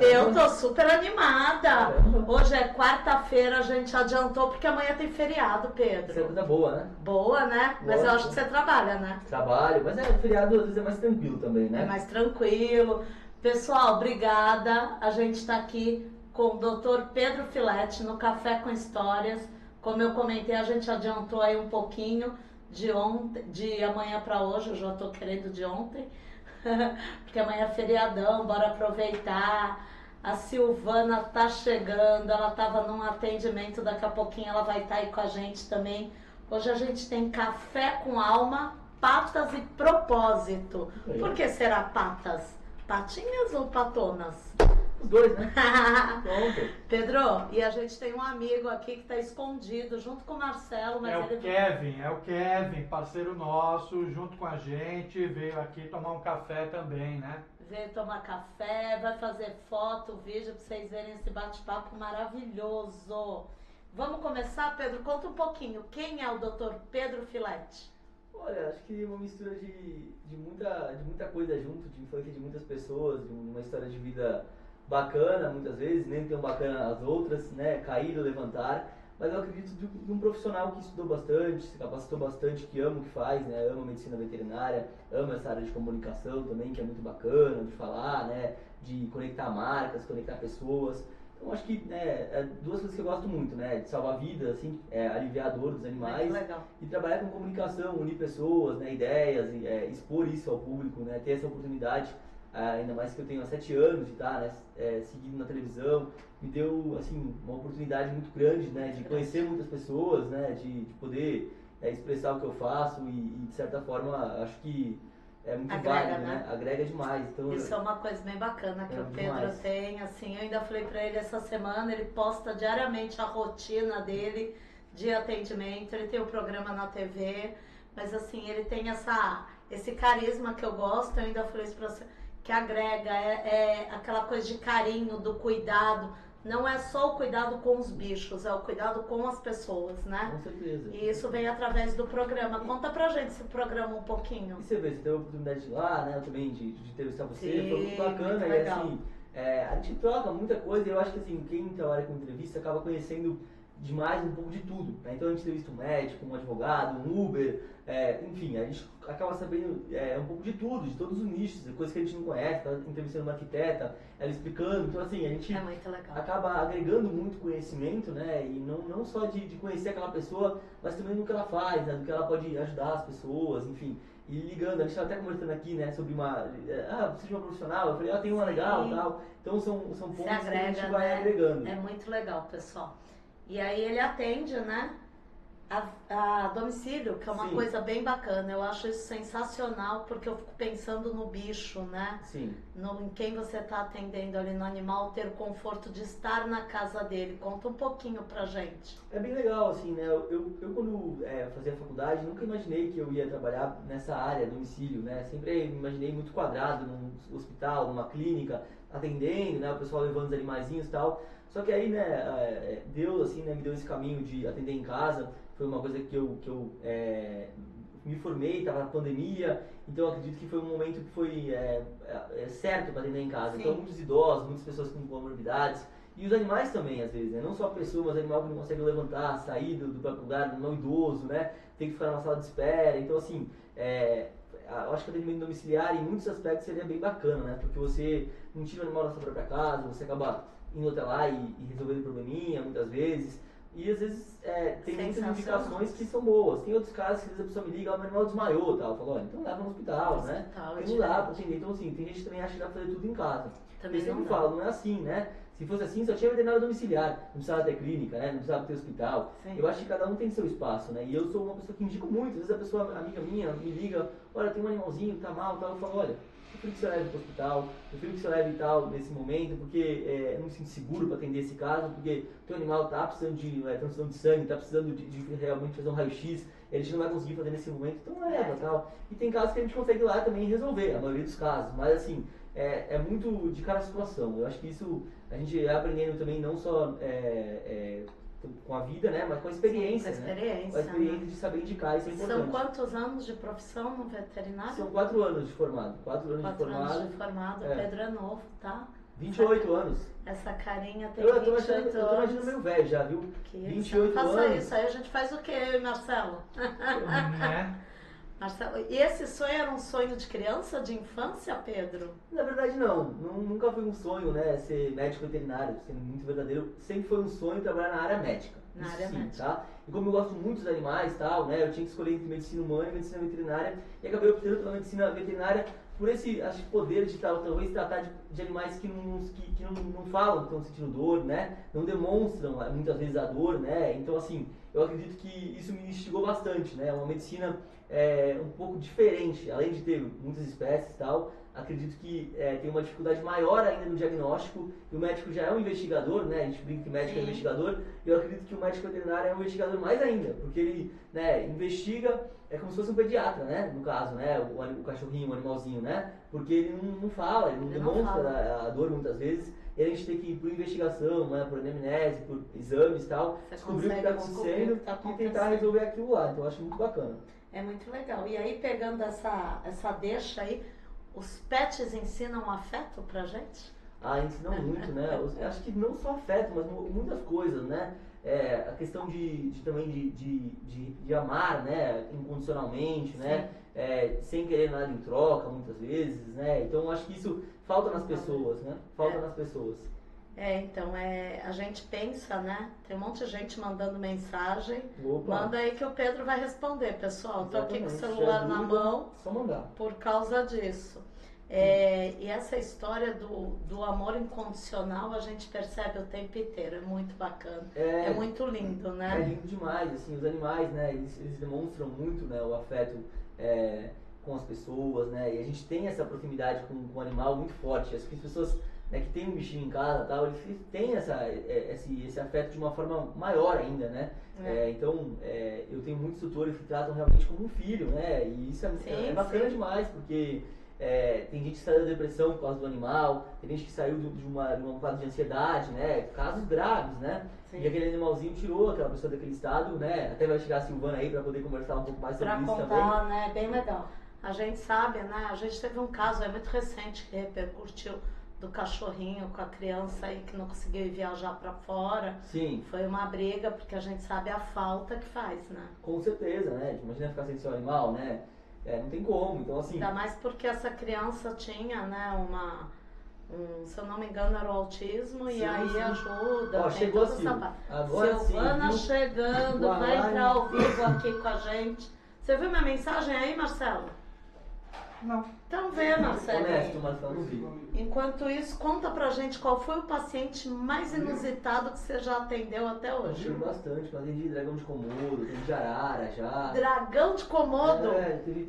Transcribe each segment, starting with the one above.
Eu tô super animada. Hoje é quarta-feira, a gente adiantou porque amanhã tem feriado, Pedro. Isso é coisa boa, né? Boa, né? Mas eu acho que você trabalha, né? Trabalho, mas o feriado às vezes é mais tranquilo também, né? É mais tranquilo. Pessoal, obrigada. A gente tá aqui com o Dr. Pedro Filetti no Café com Histórias. Como eu comentei, a gente adiantou aí um pouquinho de amanhã para hoje. Eu já tô querendo de ontem. Porque amanhã é feriadão, bora aproveitar. A Silvana tá chegando, ela tava num atendimento, daqui a pouquinho ela vai estar aí com a gente também. Hoje a gente tem café com alma, patas e propósito. Por que será patas? Patinhas ou patonas? Os dois, né? Pedro, e a gente tem um amigo aqui que tá escondido, junto com o Marcelo. Mas é o Kevin, parceiro nosso, junto com a gente, veio aqui tomar um café também, né? Veio tomar café, vai fazer foto, vídeo, pra vocês verem esse bate-papo maravilhoso. Vamos começar, Pedro? Conta um pouquinho, quem é o Dr. Pedro Filetti? Olha, acho que uma mistura de muita coisa junto, de influência de muitas pessoas, de uma história de vida bacana, muitas vezes, nem tão bacana as outras, né, cair ou levantar, mas eu acredito de um profissional que estudou bastante, se capacitou bastante, que ama o que faz, né, ama a medicina veterinária, ama essa área de comunicação também, que é muito bacana, de falar, né, de conectar marcas, conectar pessoas. Então acho que duas coisas que eu gosto muito, né, de salvar vidas, assim, aliviar a dor dos animais e trabalhar com comunicação, unir pessoas, né, ideias, expor isso ao público, né, ter essa oportunidade. Ainda mais que eu tenho há 7 anos de estar, né, seguindo na televisão, me deu assim, uma oportunidade muito grande, né, de conhecer muitas pessoas, né, de poder expressar o que eu faço e de certa forma acho que é muito válido, né? Agrega demais. Então, isso é uma coisa bem bacana que o Pedro tem, assim, eu ainda falei pra ele essa semana, ele posta diariamente a rotina dele de atendimento, ele tem o programa na TV, mas assim, ele tem esse carisma que eu gosto, eu ainda falei isso pra você, que agrega, aquela coisa de carinho, do cuidado, não é só o cuidado com os bichos, é o cuidado com as pessoas, né? Com certeza. E isso vem através do programa. Conta pra gente esse programa um pouquinho. E você vê, você teve a oportunidade de ir lá, né? Eu também de entrevistar você, Sim, foi muito bacana. muito E legal. assim, a gente troca muita coisa e eu acho que assim, quem trabalha com entrevista acaba conhecendo demais um pouco de tudo, né? Então a gente entrevista um médico, um advogado, um Uber, enfim, a gente acaba sabendo um pouco de tudo, de todos os nichos, coisas que a gente não conhece, tá entrevistando uma arquiteta, ela explicando, então assim, a gente É muito legal. acaba agregando muito conhecimento, né? E não só de conhecer aquela pessoa, mas também no que ela faz, né? Do que ela pode ajudar as pessoas, enfim. E ligando, a gente estava até conversando aqui, né, sobre você é uma profissional, eu falei, tem uma legal e tal. Então são pontos que a gente vai agregando. É muito legal, pessoal. E aí ele atende, né, a domicílio, que é uma Sim. coisa bem bacana. Eu acho isso sensacional, porque eu fico pensando no bicho, né? Sim. Em quem você está atendendo ali no animal, ter o conforto de estar na casa dele. Conta um pouquinho pra gente. É bem legal, assim, né? Eu quando fazia faculdade, nunca imaginei que eu ia trabalhar nessa área, domicílio, né? Sempre me imaginei muito quadrado num hospital, numa clínica, atendendo, né? O pessoal levando os animaizinhos e tal. Só que aí, né, Deus, assim, né, me deu esse caminho de atender em casa. Foi uma coisa que eu me formei, estava na pandemia, então eu acredito que foi um momento que foi certo para atender em casa. Sim. Então muitos idosos, muitas pessoas com comorbidades, e os animais também, às vezes, né? Não só a pessoa, mas o animal que não consegue levantar, sair do próprio lugar, não idoso, né? Tem que ficar numa sala de espera. Então, assim, eu acho que o atendimento domiciliar, em muitos aspectos, seria bem bacana, né? Porque você não tira o animal da sua própria casa, você acaba indo até lá e resolvendo o probleminha, muitas vezes. E às vezes tem muitas indicações que são boas. Tem outros casos que às vezes a pessoa me liga, o meu animal desmaiou e tal. Fala, olha, então leva no hospital, né? Porque não dá pra atender. Então assim, tem gente que também acha que dá pra fazer tudo em casa. Também eu sempre não dá. falo, não é assim, né? Se fosse assim, só tinha veterinário domiciliar. Não precisava ter clínica, né? Não precisava ter hospital. Sim. Eu acho que cada um tem seu espaço, né? E eu sou uma pessoa que indico muito. Às vezes a pessoa, amiga minha, me liga, olha, tem um animalzinho que tá mal e tal. Eu falo, olha, eu prefiro que você leve para o hospital, eu prefiro que você leve e tal nesse momento, porque eu não me sinto seguro para atender esse caso, porque o teu animal está precisando de transfusão de sangue, está precisando de realmente fazer um raio-x, a gente não vai conseguir fazer nesse momento, então leva e tal. E tem casos que a gente consegue ir lá também resolver, a maioria dos casos, mas assim, é muito de cada situação. Eu acho que isso a gente é aprendendo também não só com a vida, né, mas com a experiência, Sim, com a experiência, né? Com a experiência né? de saber indicar, isso é importante. São quantos anos de profissão no veterinário? São 4 anos de formado. 4 anos 4 de formado. anos de formado. O Pedro é novo, tá? 28 anos. Essa carinha tem Eu 28 tô achando anos. meio velho já, viu? Que 28 faça anos. isso, aí a gente faz o quê, Marcelo? Né? Marcelo, e esse sonho era um sonho de criança, de infância, Pedro? Na verdade não. Nunca foi um sonho, né, ser médico veterinário, sendo muito verdadeiro. Sempre foi um sonho trabalhar na área médica. Na Isso área sim, médica. tá? E como eu gosto muito dos animais e tal, né, eu tinha que escolher entre medicina humana e medicina veterinária, e acabei optando pela medicina veterinária por esse poder de talvez tratar de animais que não falam, que estão sentindo dor, né? Não demonstram muitas vezes a dor, né? Então, assim, eu acredito que isso me instigou bastante, né? Uma medicina um pouco diferente, além de ter muitas espécies e tal, acredito que tem uma dificuldade maior ainda no diagnóstico, e o médico já é um investigador, né? A gente brinca que médico é investigador, e eu acredito que o médico veterinário é um investigador mais ainda, porque ele, né, investiga, é como se fosse um pediatra, né? No caso, né? O cachorrinho, o animalzinho, né? Porque ele não fala, ele não demonstra a dor muitas vezes, e a gente tem que ir por investigação, né? Por anamnese, por exames e tal, descobrir o que está acontecendo e tentar resolver aquilo lá. Então eu acho muito bacana. É muito legal. E aí, pegando essa deixa aí, os pets ensinam afeto pra gente? Ensinam muito, né? Eu acho que não só afeto, mas muitas coisas, né? A questão também de amar, né? Incondicionalmente, né? Sem querer nada em troca, muitas vezes, né? Então, eu acho que isso falta nas pessoas, né? Falta nas pessoas. Então, a gente pensa, né? Tem um monte de gente mandando mensagem. Opa. Manda aí que o Pedro vai responder, pessoal. Tô aqui com o Exatamente. celular na mão Só mandar. por causa disso. E essa história do amor incondicional a gente percebe o tempo inteiro. É muito bacana. É muito lindo, né? É lindo demais, assim, os animais, né? Eles demonstram muito, né, o afeto com as pessoas, né? E a gente tem essa proximidade com o animal muito forte. As pessoas, né, que tem um bichinho em casa e tal, eles têm esse afeto de uma forma maior ainda, né? Então, eu tenho muitos tutores que tratam realmente como um filho, né? E isso é bacana demais, porque Tem gente que saiu da depressão por causa do animal, tem gente que saiu de uma fase de ansiedade, né? Casos graves, né? Sim. E aquele animalzinho tirou aquela pessoa daquele estado, né? Até vai chegar a Silvana aí para poder conversar um pouco mais sobre Pra isso contar, também. né? Bem legal. A gente sabe, né? A gente teve um caso muito recente que repercutiu do cachorrinho com a criança aí que não conseguiu ir viajar pra fora. Sim. Foi uma briga, porque a gente sabe a falta que faz, né? Com certeza, né? Imagina ficar sem seu animal, né? Não tem como, então assim... Ainda mais porque essa criança tinha, né, se eu não me engano, era o autismo, Sim, e aí sim. ajuda. Ó, tem chegou a toda Sil. essa parte. Agora Silvana sim, viu? chegando, Boa vai noite. entrar ao vivo aqui com a gente. Você viu minha mensagem aí, Marcelo? Não. Então vê, Marcelo. Honesto, Marcelo, não vi. Enquanto isso, conta pra gente qual foi o paciente mais inusitado que você já atendeu até Eu hoje. tive bastante, eu atendi dragão de Komodo, atendi de arara já. Dragão de Komodo?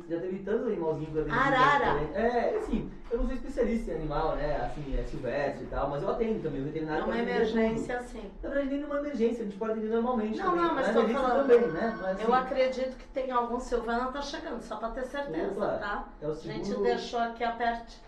Já teve tantos animalzinhos que eu atendi. Arara? Assim, eu não sou especialista em animal, né? Assim, silvestre e tal, mas eu atendo também, o veterinário Numa pode atender emergência, tudo. assim. Na verdade, nem numa emergência, a gente pode atender normalmente Não, também. não, mas Na tô emergência falando. também, né? Mas, Eu assim, acredito que tem algum Silvana tá chegando, só pra ter certeza, Opa, tá? é o A gente seguro- deixou aqui aperte.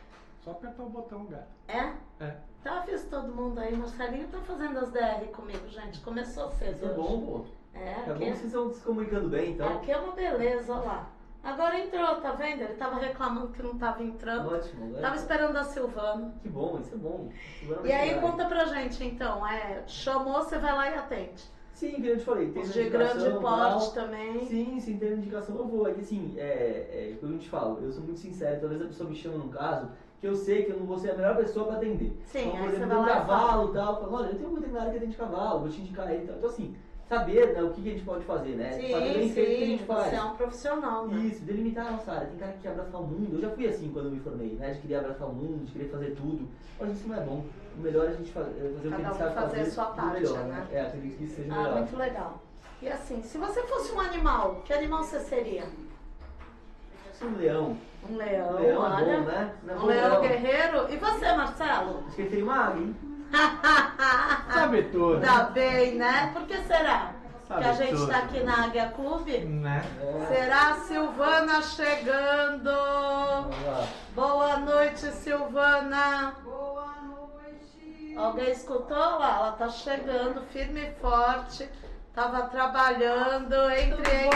Só apertar o botão, gato. É? É. Tá, aviso todo mundo aí. Marcelinho tá fazendo as DR comigo, gente. Começou cedo Isso é hoje. bom, pô. É, É bom aqui, que vocês estão se comunicando bem, então. aqui é uma beleza, olha lá. Agora entrou, tá vendo? Ele tava reclamando que não tava entrando. Ótimo, né? Tava esperando a Silvana. Que bom, isso é bom. Silvana E vai aí chegar. conta pra gente então, chamou, você vai lá e atende. Sim, que eu te falei, tem Os de grande porte também. Sim, tem indicação, eu vou. É que assim, que eu te falo, eu sou muito sincero, talvez a pessoa me chama num caso que eu sei que eu não vou ser a melhor pessoa pra atender. Sim, então, por aí exemplo, você tem um vai lá e cavalo e tal, eu falo, olha, eu tenho um veterinário que atende cavalo, vou te indicar ele e tal. Então assim, saber, né, o que a gente pode fazer, né? Fazer bem feito o que a gente faz. Você é um profissional, né? Isso, delimitar a nossa área. Tem cara que quer abraçar o mundo. Eu já fui assim quando eu me formei, né? De querer abraçar o mundo, de querer fazer tudo. Mas isso não é bom. O melhor é a gente fazer o que a Cada gente um sabe fazer a sua do parte, melhor, né? Acredito que isso seja Ah, melhor. muito legal. E assim, se você fosse um animal, que animal você seria? Um leão. Um leão, Um leão olha. é bom, né? Não é Um bom, leão não. guerreiro. E você, Marcelo? Acho que ele tem uma águia, hein? Sabe tudo. Ainda bem, né? Por que será? Sabe Que a gente tudo. está aqui na Águia Clube? Né? Será a Silvana chegando? Vamos lá. Boa noite, Silvana. Boa noite. Alguém escutou lá? Ela tá chegando firme e forte. Tava trabalhando. Entre.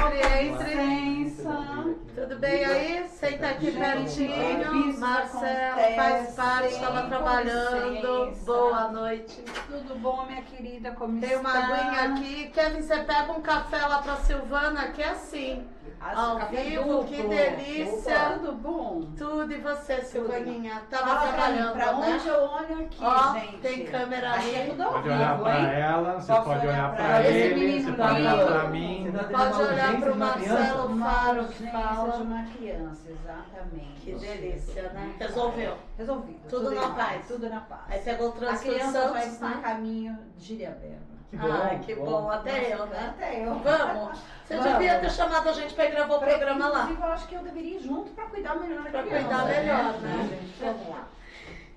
Licença. Tudo bem aí? Senta aqui Gente, pertinho. isso Marcelo acontece. faz parte, estava Com trabalhando. licença. Boa noite. Tudo bom, minha querida? Como Tem está? uma aguinha aqui. Kevin, você pega um café lá pra Silvana, que é assim. Ao Café vivo, duplo. que delícia. Tudo bom? Tudo, e você, Silvaninha? Tava Fala pra mim, trabalhando, pra né? onde eu olho aqui, Ó, gente? tem câmera Aqui ali. é tudo ao Pode vivo, olhar pra hein? ela, você Posso pode olhar olhar pra pra esse ele, menino você pode olhar lindo? pra mim. Você tá tendo Pode uma olhar urgência pro de uma criança? Marcelo Uma Faro que urgência fala. de uma criança, exatamente. Que delícia, né? Resolveu. Resolvido. Tudo em na paz. Tudo na paz. Aí pegou o A transtorno criança já Santos, está a né? caminho de Ilhabela. Que bom. Ai, que bom. Até eu, né? Até eu. Vamos. Você Vamos. devia ter chamado a gente pra ir gravar o programa lá. Inclusive, eu acho que eu deveria ir junto pra cuidar melhor da Pra criança. cuidar melhor, né, né? gente? Vamos lá.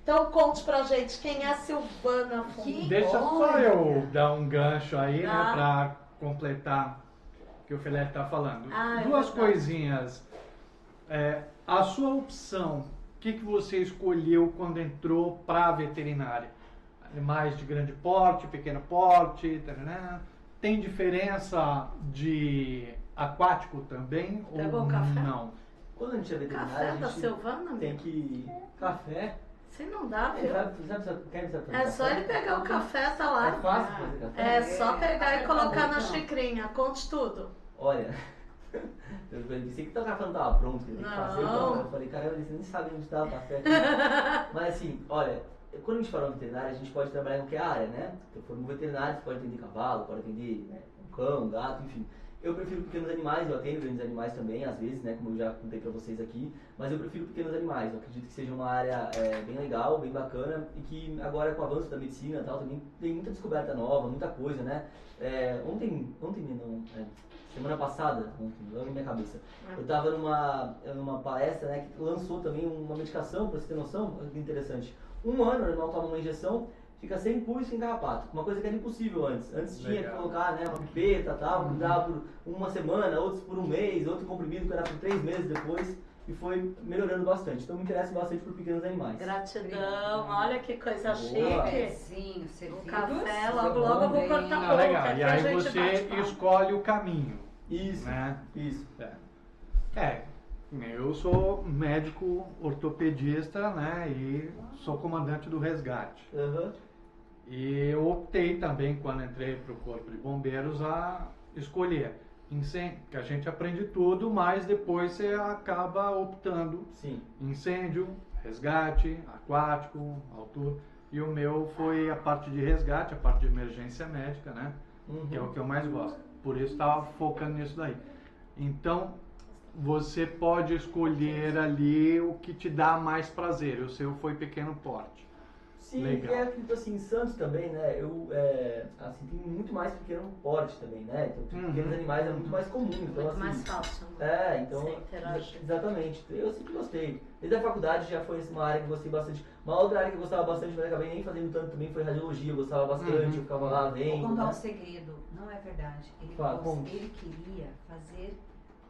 Então conte pra gente quem é a Silvana Fundo. Que Deixa bom, só né? eu dar um gancho aí, Tá. né, pra completar o que o Filete tá falando. Ah, é Duas verdade. coisinhas. A sua opção, o que você escolheu quando entrou pra veterinária? Animais de grande porte, pequeno porte, tarará. Tem diferença de aquático também? Pegou ou o café? não? Quando a gente é veterinário, Café a da gente Silvana, tem amigo? que... Café? Se não dá, Quer viu? saber É só ele pegar o café, tá É lá. fácil fazer café? É só pegar e colocar na Então. xicrinha. Conte tudo. Olha, eu pensei que o café não tava pronto, que ele tem que fazer. Não. Eu falei, caramba, eles nem sabem onde tá o café. Mas assim, olha, quando a gente fala no veterinário, a gente pode trabalhar em qualquer área, né? Se for no veterinário, você pode atender cavalo, pode atender, né, um cão, um gato, enfim. Eu prefiro pequenos animais, eu atendo grandes animais também, às vezes, né, como eu já contei pra vocês aqui, mas eu prefiro pequenos animais. Eu acredito que seja uma área bem legal, bem bacana, e que agora com o avanço da medicina e tal, também tem muita descoberta nova, muita coisa, né? Semana passada, não na minha cabeça, eu estava numa palestra, né, que lançou também uma medicação, para você ter noção, olha que interessante. 1 ano o animal toma uma injeção, fica sem pulso e sem carrapato, uma coisa que era impossível antes. Antes tinha que Legal. colocar, né, uma pipeta e tal, cuidar por 1 semana, outros por 1 mês, outro comprimido que era por 3 meses depois. e foi melhorando bastante. Então me interesso bastante por pequenos animais. Gratidão, olha que coisa Boa. chique. Cafezinho, O servidos. café, logo logo eu vou cortar Ah, boca. legal. que E a aí gente você bate papo. escolhe o caminho, Isso, né? isso. Eu sou médico ortopedista, né? E sou comandante do resgate. Aham. E eu optei também, quando entrei para o Corpo de Bombeiros, a escolher incêndio, que a gente aprende tudo, mas depois você acaba optando Sim. incêndio, resgate, aquático, altura. E o meu foi a parte de resgate, a parte de emergência médica, né? Que é o que eu mais gosto. Por isso estava focando nisso daí. Então, você pode escolher ali o que te dá mais prazer. O seu foi pequeno porte. Sim, Legal. e é tipo assim, em Santos também, né? Eu, assim, tem muito mais pequeno porte também, né? Então, pequenos animais é muito mais comum. Então, Muito assim, mais fácil. Né? então, Você interage. exatamente. Eu sempre gostei. Desde a faculdade já foi uma área que eu gostei bastante. Uma outra área que eu gostava bastante, mas acabei nem fazendo tanto também, foi radiologia. Eu gostava bastante, eu ficava lá Vou vendo. contar um Né? segredo. Não é verdade. Fala, conta. Ele queria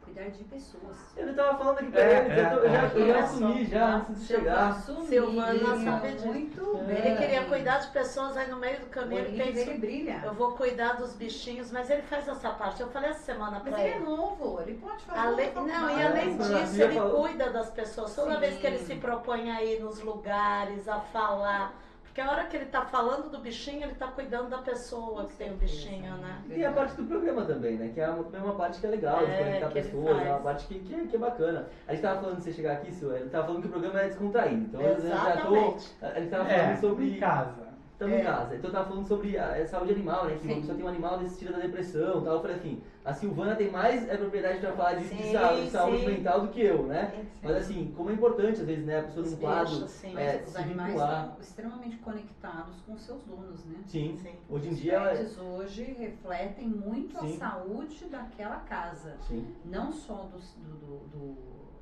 cuidar de pessoas. Ele tava falando aqui pra É, eles, é, eu já é. assumi já antes de chegar. Silvana sabe disso. Muito bem. Ele queria cuidar de pessoas, aí no meio do O caminho ele olhinho dele pensou, brilha. eu vou cuidar dos bichinhos, mas ele faz essa parte. Eu falei essa semana Mas pra ele é ele. novo, ele pode fazer Não, e além Silvana, disso, já ele falou. cuida das pessoas. Toda Sim. vez que ele se propõe a ir nos lugares, a falar. Porque a hora que ele tá falando do bichinho, ele tá cuidando da pessoa que tem o bichinho, né? E tem a parte do programa também, né? Que é uma parte que é legal, de É, conectar que ele pessoas, é uma faz. parte que é bacana. A gente tava falando de você chegar aqui, Sil, ele tava falando que o programa é descontraído. Então eu já tô. Exatamente. A gente tava falando sobre. em casa. Estamos em casa. Então eu tava falando sobre a saúde animal, né? Que Sim. uma pessoa tem um animal, desse tira da depressão e tal. Eu falei assim, a Silvana tem mais propriedade pra falar de Sim, saúde sim. mental do que eu, né? Sim. Mas assim, como é importante às vezes, né? A pessoa Os num quadro bichos, sim. Os se animais vincular. estão extremamente conectados com seus donos, né? Sim. Sim. Hoje em Os dia. pets hoje refletem muito Sim. a saúde daquela casa. Sim. Não só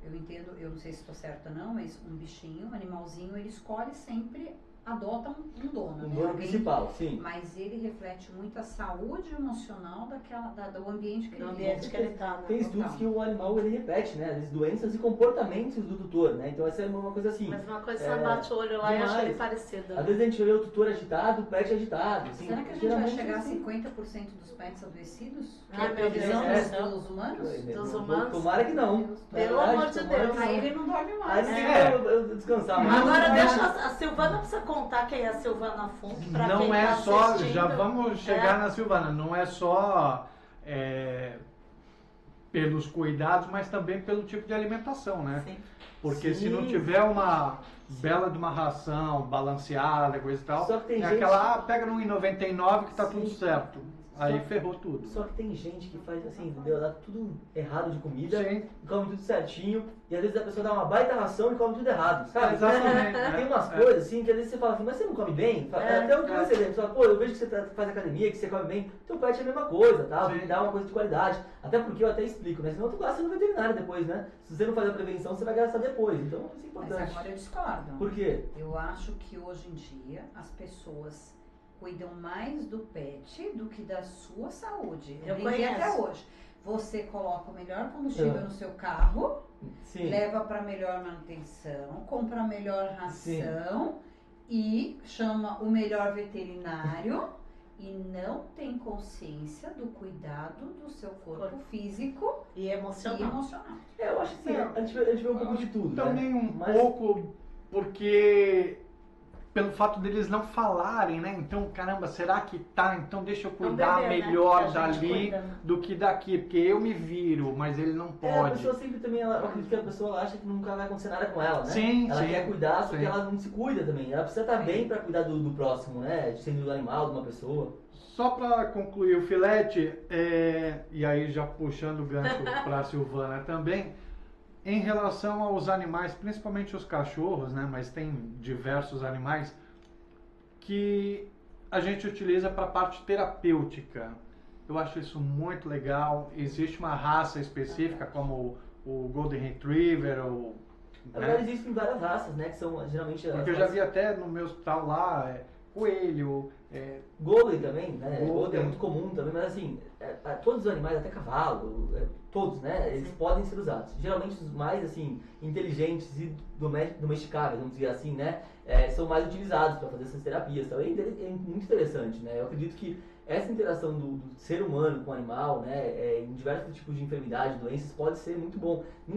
eu entendo, eu não sei se estou certa não, mas um bichinho, um animalzinho, ele escolhe sempre, adota um dono, O né? dono Alguém- principal, sim. Mas ele reflete muito a saúde emocional do ambiente que No ele ambiente vive. que ele tá, né? Tem estudos que o animal ele repete, né? Às vezes doenças e comportamentos do tutor, né? Então essa é uma coisa assim. Mas uma coisa, você bate o olho lá e acha ele parecido. Às vezes a gente vê o tutor agitado, o pet agitado. Assim, Será que a gente vai geralmente chegar a assim. 50% dos pets adoecidos? Que Ai, é a meu Deus previsão do céu. dos humanos? Dos humanos? Tomara que não. Pelo Na verdade, amor de tomara Deus. que não. Aí ele não dorme Aí mais. não tem É. como eu descansar mais. Agora deixa a Silvana precisa contar quem é a Silvana Funk. Pra Não quem é tá só, assistindo. já vamos chegar na Silvana, não é só pelos cuidados, mas também pelo tipo de alimentação, né? Sim. Porque se Sim. não tiver uma bela de uma ração balanceada, coisa e tal, Só que tem gente- aquela, pega no 1,99 que tá Sim. tudo certo. Aí Só- ferrou tudo. Só que tem gente que faz assim, entendeu? Dá tudo errado de comida, Sim. come tudo certinho, e às vezes a pessoa dá uma baita ração e come tudo errado, sabe? Exatamente, Tem é. umas coisas assim que às vezes você fala assim, mas você não come bem? Até eu dou esse exemplo, você fala, pô, eu vejo que você faz academia, que você come bem, teu pet é a mesma coisa, tá? Sim. Tem que dar uma coisa de qualidade. Até porque eu até explico, né? Senão tu gasta no veterinário depois, né? Se você não fazer a prevenção, você vai gastar depois. Então isso é Mas importante. agora eu discordo. Por quê? Eu acho que hoje em dia as pessoas cuidam mais do pet do que da sua saúde. Eu brinquei conheço. até hoje. Você coloca o melhor combustível É. no seu carro, Sim. leva para melhor manutenção, compra a melhor Sim. ração e chama o melhor veterinário e não tem consciência do cuidado do seu corpo físico E e emocional. emocional. Eu acho que sim, É. a gente vê um pouco de tudo, Também né? um Mas- pouco porque pelo fato deles não falarem, né? Então, caramba, será que tá? Então deixa eu cuidar bebê, né? melhor Que a gente dali cuida, né? do que daqui, porque eu me viro, mas ele não A pode. pessoa sempre também, eu acredito que a pessoa ela acha que nunca vai acontecer nada com ela, né? Sim, ela sim, quer cuidar, só que sim. ela não se cuida também. Ela precisa estar bem para cuidar do próximo, né? Sendo do animal, de uma pessoa. Só para concluir o filete, e aí já puxando o gancho para a Silvana também, em relação aos animais, principalmente os cachorros, né? Mas tem diversos animais que a gente utiliza para a parte terapêutica. Eu acho isso muito legal. Existe uma raça específica, como o Golden Retriever, ou, Na verdade, né? existem várias raças, né? Que são geralmente. Porque eu já vi até no meu hospital lá, coelho, Golden também, né? Golden. Golden é muito comum também, mas assim, todos os animais, até cavalo, todos, né? Eles podem ser usados. Geralmente os mais, assim, inteligentes e domesticáveis, vamos dizer assim, né? São mais utilizados para fazer essas terapias. Também é muito interessante, né? Eu acredito que essa interação do ser humano com o animal, né? Em diversos tipos de enfermidades, doenças, pode ser muito bom. Que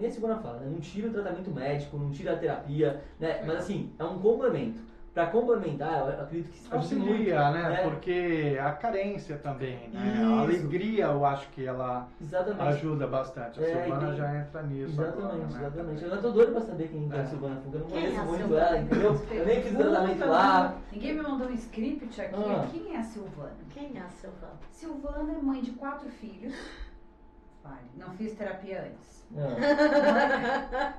nem a Silvana fala, né? Não tira o tratamento médico, não tira a terapia, né? Mas assim, é um complemento. Para complementar, eu acredito que isso auxilia, né? Porque a carência também, né? A alegria, eu acho que ela ajuda bastante. A Silvana já entra nisso. Exatamente, agora, né? exatamente. Eu tô doido pra saber quem é a Silvana Funga. Eu não conheço muito ela, entendeu? Eu nem fiz tratamento lá. Ninguém me mandou um script aqui. Quem é a Silvana? Quem é a Silvana? Silvana é mãe de 4 filhos. Vale. Não fiz terapia antes.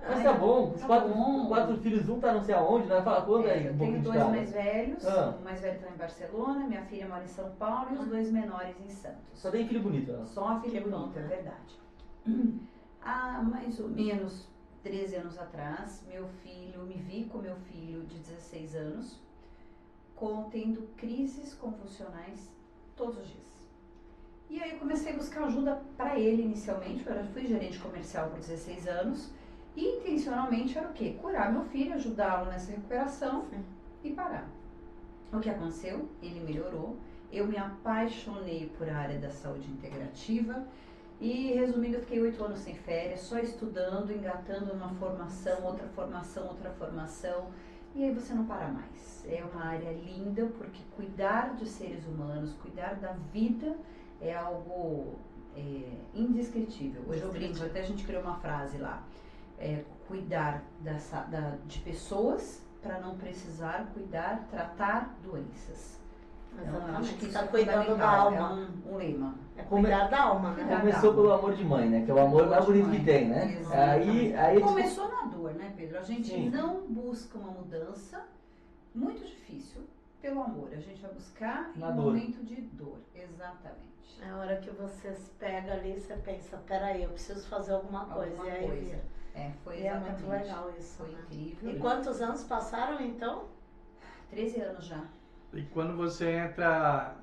Mas tá bom, os quatro filhos, um tá não sei aonde, né? Fala quando aí. Eu tenho 2 mais velhos, o mais velho tá em Barcelona, minha filha mora em São Paulo e os 2 menores em Santos. Só tem filho bonito, ela. Só filho bonito, é verdade. Há mais ou menos 13 anos atrás, me vi com meu filho de 16 anos, tendo crises convulsionais todos os dias. E aí eu comecei a buscar ajuda para ele inicialmente, eu fui gerente comercial por 16 anos, e intencionalmente era o quê? Curar meu filho, ajudá-lo nessa recuperação e parar. O que aconteceu? Ele melhorou, eu me apaixonei por a área da saúde integrativa e, resumindo, eu fiquei 8 anos sem férias, só estudando, engatando uma formação, outra formação, e aí você não para mais. É uma área linda porque cuidar de seres humanos, cuidar da vida é algo indescritível. Hoje eu brinco, até a gente criou uma frase lá, cuidar de pessoas para não precisar tratar doenças. Então, acho que isso tá cuidando da alma. É um lema. É cuidar da alma, né? Começou pelo amor de mãe, né? Que é o amor mais bonito que tem, né? Aí começou na dor, né, Pedro? A gente não busca uma mudança, muito difícil, pelo amor. A gente vai buscar em um momento de dor. Exatamente. É a hora que você se pega ali, você pensa, peraí, eu preciso fazer alguma coisa. E aí vira. Foi exatamente. É muito legal isso. Foi incrível. E quantos anos passaram, então? 13 anos já. E quando você entra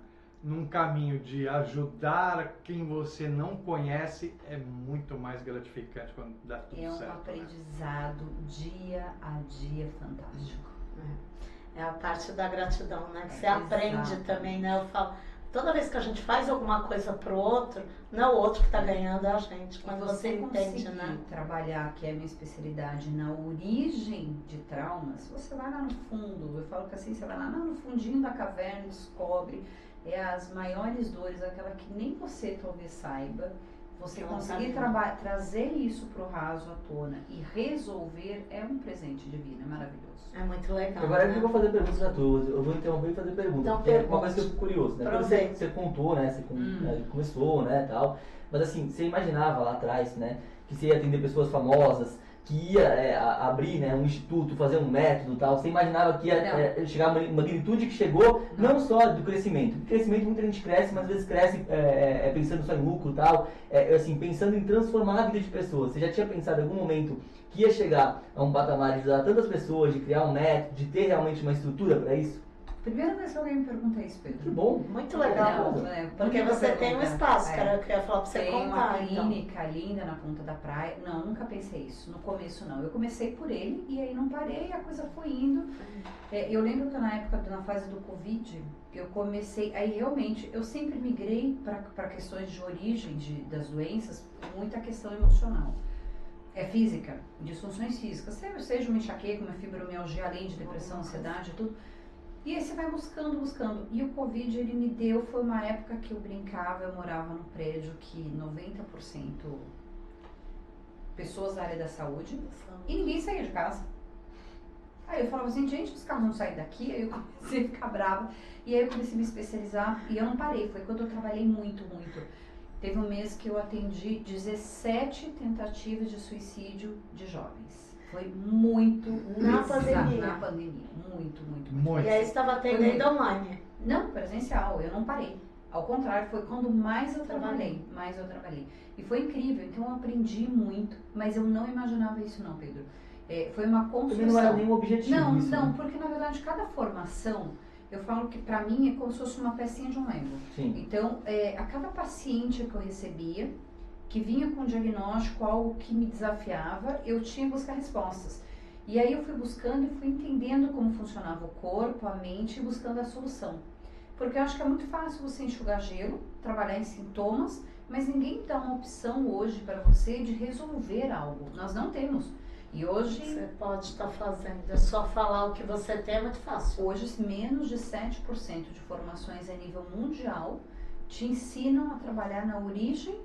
num caminho de ajudar quem você não conhece, é muito mais gratificante quando dá tudo certo. É um aprendizado dia a dia fantástico. É a parte da gratidão, né? Que você aprende também, né? Eu falo, toda vez que a gente faz alguma coisa pro outro, não é o outro que tá ganhando, é a gente. Quando você entende, né? Trabalhar, que é a minha especialidade, na origem de traumas, você vai lá no fundo, eu falo que assim, você vai lá no fundinho da caverna, descobre as maiores dores, aquela que nem você talvez saiba. Você conseguir trazer isso pro raso à tona e resolver é um presente divino, é maravilhoso. É muito legal. Agora eu vou fazer perguntas a todos. Eu vou interromper e fazer perguntas. Então, é uma coisa que eu fico curioso, né? Você contou, né? Você começou, né, tal. Mas assim, você imaginava lá atrás, né? Que você ia atender pessoas famosas, que ia abrir, né, um instituto, fazer um método e tal. Você imaginava que ia chegar a uma magnitude que chegou, não só do crescimento. O crescimento, muita gente cresce, mas às vezes cresce pensando só em lucro e tal. Assim, pensando em transformar a vida de pessoas. Você já tinha pensado em algum momento que ia chegar a um patamar de ajudar tantas pessoas, de criar um método, de ter realmente uma estrutura para isso? Primeira vez que alguém me pergunta isso, Pedro. Que bom. Muito legal. Porque você tem um espaço, cara, eu queria falar pra você tem contar. Tem uma clínica linda na ponta da praia. Não, nunca pensei isso. No começo não. Eu comecei por ele e aí não parei e a coisa foi indo. Eu lembro que na época, na fase do Covid, eu comecei, aí realmente, eu sempre migrei para questões de origem das doenças, muita questão emocional. Física, disfunções físicas, seja uma enxaqueca, uma fibromialgia, além de depressão, ansiedade, tudo. E aí você vai buscando. E o Covid, ele me deu, foi uma época que eu brincava, eu morava num prédio que 90% pessoas da área da saúde e ninguém saía de casa. Aí eu falava assim, gente, os carros não saem daqui, aí eu comecei a ficar brava. E aí eu comecei a me especializar e eu não parei, foi quando eu trabalhei muito. Teve um mês que eu atendi 17 tentativas de suicídio de jovens. Foi muito na pandemia. Na pandemia. Muito. E aí você estava atendendo online? Não, presencial. Eu não parei. Ao contrário, foi quando mais eu trabalhei. E foi incrível. Então eu aprendi muito. Mas eu não imaginava isso não, Pedro. Foi uma construção. Também não era nenhum objetivo isso. Não, porque na verdade cada formação... Eu falo que para mim é como se fosse uma pecinha de um Lego. Sim. Então, a cada paciente que eu recebia, que vinha com um diagnóstico, algo que me desafiava, eu tinha que buscar respostas. E aí eu fui buscando e fui entendendo como funcionava o corpo, a mente e buscando a solução. Porque eu acho que é muito fácil você enxugar gelo, trabalhar em sintomas, mas ninguém dá uma opção hoje para você de resolver algo. Nós não temos. E hoje... Você pode estar fazendo, é só falar o que você tem, é muito fácil. Hoje, menos de 7% de formações a nível mundial te ensinam a trabalhar na origem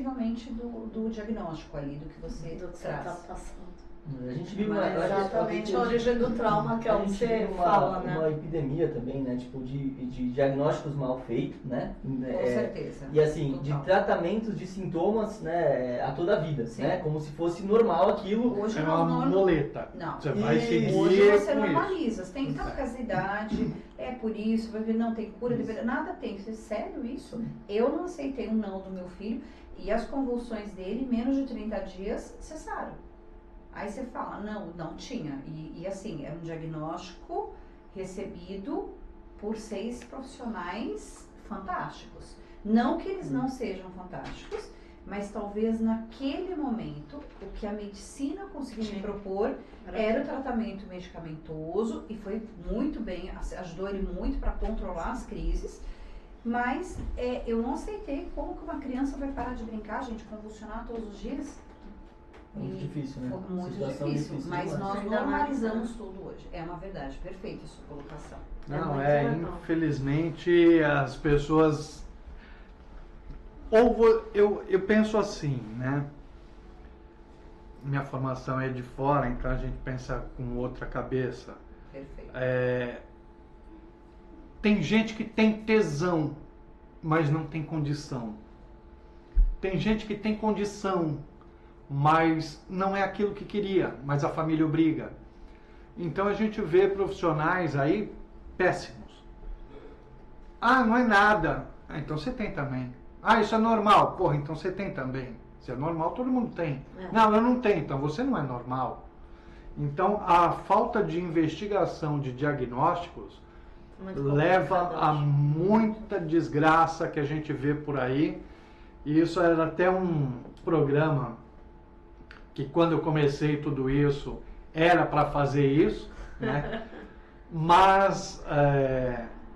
realmente do diagnóstico ali, do que você Do que você traz. está passando. A gente vive Exatamente a origem do trauma, que é o que você fala, né? uma epidemia também, né? Tipo, de diagnósticos mal feitos, né? Com certeza. E assim, Total. de tratamentos de sintomas, né? A toda a vida, Sim. né? Como se fosse normal aquilo. Hoje É nós uma não... muleta. Não. Você vai Isso. seguir Hoje você com isso. normaliza. Você tem tal idade, é por isso, vai ver, não tem cura, nada tem. Você, sério isso? Eu não aceitei um não do meu filho e as convulsões dele, em menos de 30 dias, cessaram. Aí você fala, não tinha. E assim, é um diagnóstico recebido por 6 profissionais fantásticos. Não que eles não sejam fantásticos, mas talvez naquele momento, o que a medicina conseguiu me propor era o tratamento medicamentoso e foi muito bem, ajudou ele muito para controlar as crises. Mas eu não aceitei como que uma criança vai parar de brincar, gente, convulsionar todos os dias. Muito difícil, né? Foi muito Situação difícil, mas demais. nós Ainda mais, normalizamos tudo hoje. É uma verdade, perfeita a sua colocação. Não, muito legal. infelizmente as pessoas. Eu penso assim, né? Minha formação é de fora, então a gente pensa com outra cabeça. Perfeito. Tem gente que tem tesão, mas não tem condição. Tem gente que tem condição, mas não é aquilo que queria, mas a família obriga. Então a gente vê profissionais aí péssimos. Ah, não é nada. Ah, então você tem também. Ah, isso é normal. Porra, então você tem também. Se é normal, todo mundo tem. Não, eu não tenho, então você não é normal. Então a falta de investigação de diagnósticos Muito leva complicado, a acho. muita desgraça que a gente vê por aí. E isso era até um programa que quando eu comecei tudo isso era para fazer isso, né? Mas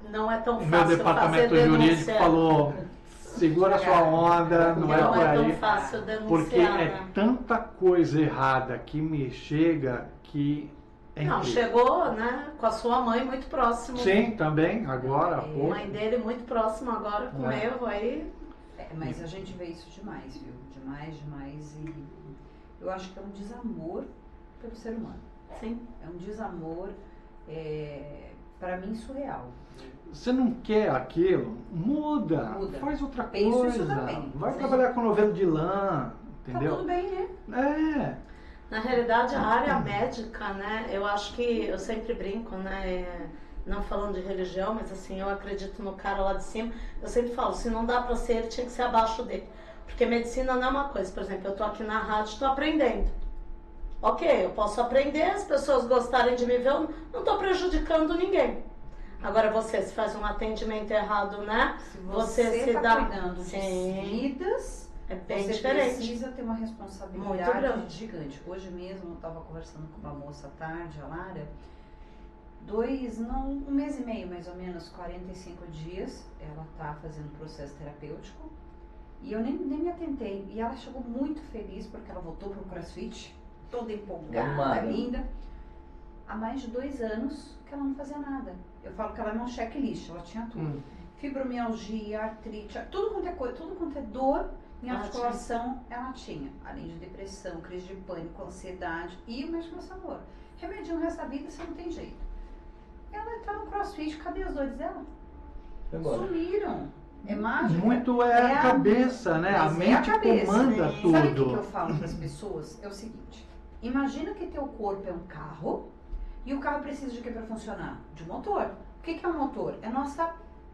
Não é tão o fácil meu fazer departamento denúncia. jurídico falou: segura sua onda, não é Não por é tão aí. fácil denunciar, Porque é né? tanta coisa errada que me chega que é Não, incrível. chegou, né, com a sua mãe muito próximo. Sim, também, agora há A pouco. mãe dele muito próximo agora com o É. meu, aí... Mas a gente vê isso demais, viu? Demais. E eu acho que é um desamor pelo ser humano. Sim. É um desamor, para mim, surreal. Você não quer aquilo? Muda. Muda. Faz outra Penso isso coisa. também. Vai Sim. trabalhar com novelo de lã, Tá entendeu? tudo bem, né? Na realidade, a área médica, né, eu acho que, eu sempre brinco, né, não falando de religião, mas assim, eu acredito no cara lá de cima, eu sempre falo, se não dá pra ser, ele tinha que ser abaixo dele. Porque medicina não é uma coisa, por exemplo, eu tô aqui na rádio, tô aprendendo. Ok, eu posso aprender, as pessoas gostarem de me ver, eu não tô prejudicando ninguém. Agora você, se faz um atendimento errado, né, Se você você se está dá... cuidando de Sim. vidas, É bem você diferente. precisa ter uma Muito responsabilidade grande. gigante. Hoje mesmo eu estava conversando com uma moça à tarde, a Lara, um mês e meio mais ou menos, 45 dias, ela está fazendo processo terapêutico e eu nem me atentei. E ela chegou muito feliz porque ela voltou para o CrossFit, toda empolgada, Animada. linda. Há mais de 2 anos que ela não fazia nada. Eu falo que ela é um checklist, ela tinha tudo. Fibromialgia, artrite, tudo quanto é coisa, tudo quanto é dor em Ela articulação, ela tinha. Além de depressão, crise de pânico, ansiedade e uma dor. Remedinho o resto da vida, você não tem jeito. Ela tá no CrossFit, cadê os dores dela? Foi embora. Sumiram. É mágica. Muito é a cabeça, né? A Mas é mente a cabeça. comanda Sim. tudo. Sabe o que eu falo para as pessoas? É o seguinte, imagina que teu corpo é um carro e o carro precisa de quê para funcionar? De um motor. O que é um motor? É nossa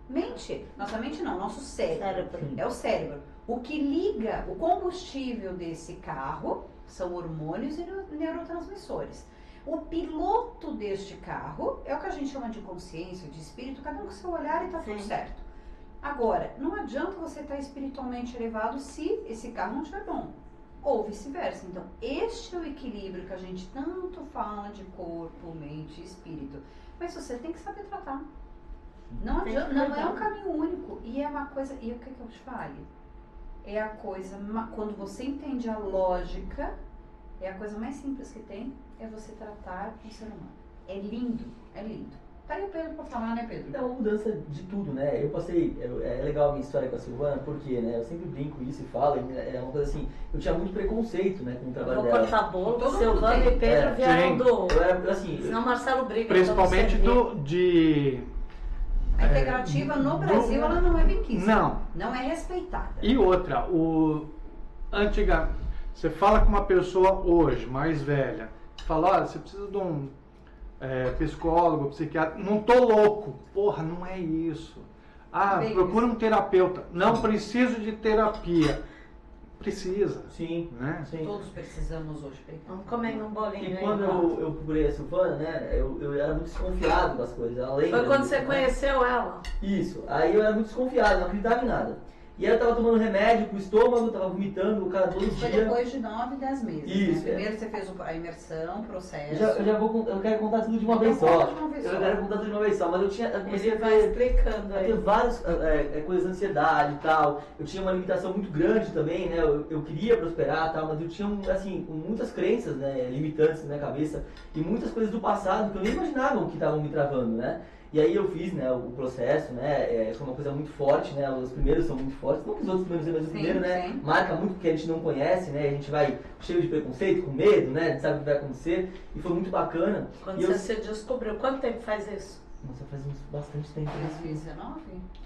mente. Nossa mente não, nosso cérebro. Cérebro. É o cérebro. O que liga o combustível desse carro são hormônios e neurotransmissores. O piloto deste carro é o que a gente chama de consciência, de espírito, cada um com seu olhar e tá tudo Sim. certo. Agora, não adianta você estar espiritualmente elevado se esse carro não estiver bom. Ou vice-versa. Então, este é o equilíbrio que a gente tanto fala de corpo, mente e espírito. Mas você tem que saber tratar. Não Tem que adianta, não é cuidar. um caminho único. E é uma coisa, e o que eu te fale? É a coisa, quando você entende a lógica, é a coisa mais simples que tem, é você tratar o ser humano. É lindo, é lindo. Tá aí o Pedro pra falar, né, Pedro? É uma mudança de tudo, né? Eu passei, é legal a minha história com a Silvana, porque, né, eu sempre brinco isso e falo, é uma coisa assim, eu tinha muito preconceito, né, com o trabalho Vou dela. cortar bolo, Todo mundo Silvana tem. e Pedro É, vieram sim. do... Eu era, assim, Senão o Marcelo briga. Principalmente pra você ver. de... A integrativa no Brasil, ela não é bem quista. Não. Não é respeitada. E outra, você fala com uma pessoa hoje, mais velha, fala, olha, você precisa de um psicólogo, psiquiatra. Não tô louco. Porra, não é isso. Ah, Bem procura isso. um terapeuta. Não preciso de terapia. Precisa, sim, né? sim. Todos precisamos hoje. Pedro. Vamos comer um bolinho E aí. quando Marcos. eu procurei a Silvana, né, eu era muito desconfiado das coisas. Ela lembra Foi quando disso, você né? conheceu ela? Isso. Aí eu era muito desconfiado, não acreditava em nada. E aí eu tava tomando remédio pro estômago, tava vomitando o cara todo Isso foi dia. depois de 9, 10 meses. Isso, Né? Primeiro você fez a imersão, o processo. Eu quero contar tudo de uma Então vez conta só. de uma vez Eu só. quero contar tudo de uma vez só, mas eu comecei Ele a vai ter, explicando a ter aí. várias coisas de ansiedade e tal. Eu tinha uma limitação muito grande também, né? Eu queria prosperar e tal, mas eu tinha, assim, muitas crenças, né, limitantes na minha cabeça e muitas coisas do passado que eu nem imaginava que estavam me travando, né? E aí eu fiz, né, o processo, né, foi uma coisa muito forte, né, os primeiros são muito fortes, não que os outros primeiros, mas o Sim, primeiro, né, sim. marca muito porque a gente não conhece, né, a gente vai cheio de preconceito, com medo, né, não sabe o que vai acontecer, e foi muito bacana. Quando E eu- você se descobriu, quanto tempo faz isso? Nossa, faz bastante tempo, Fez né? 19?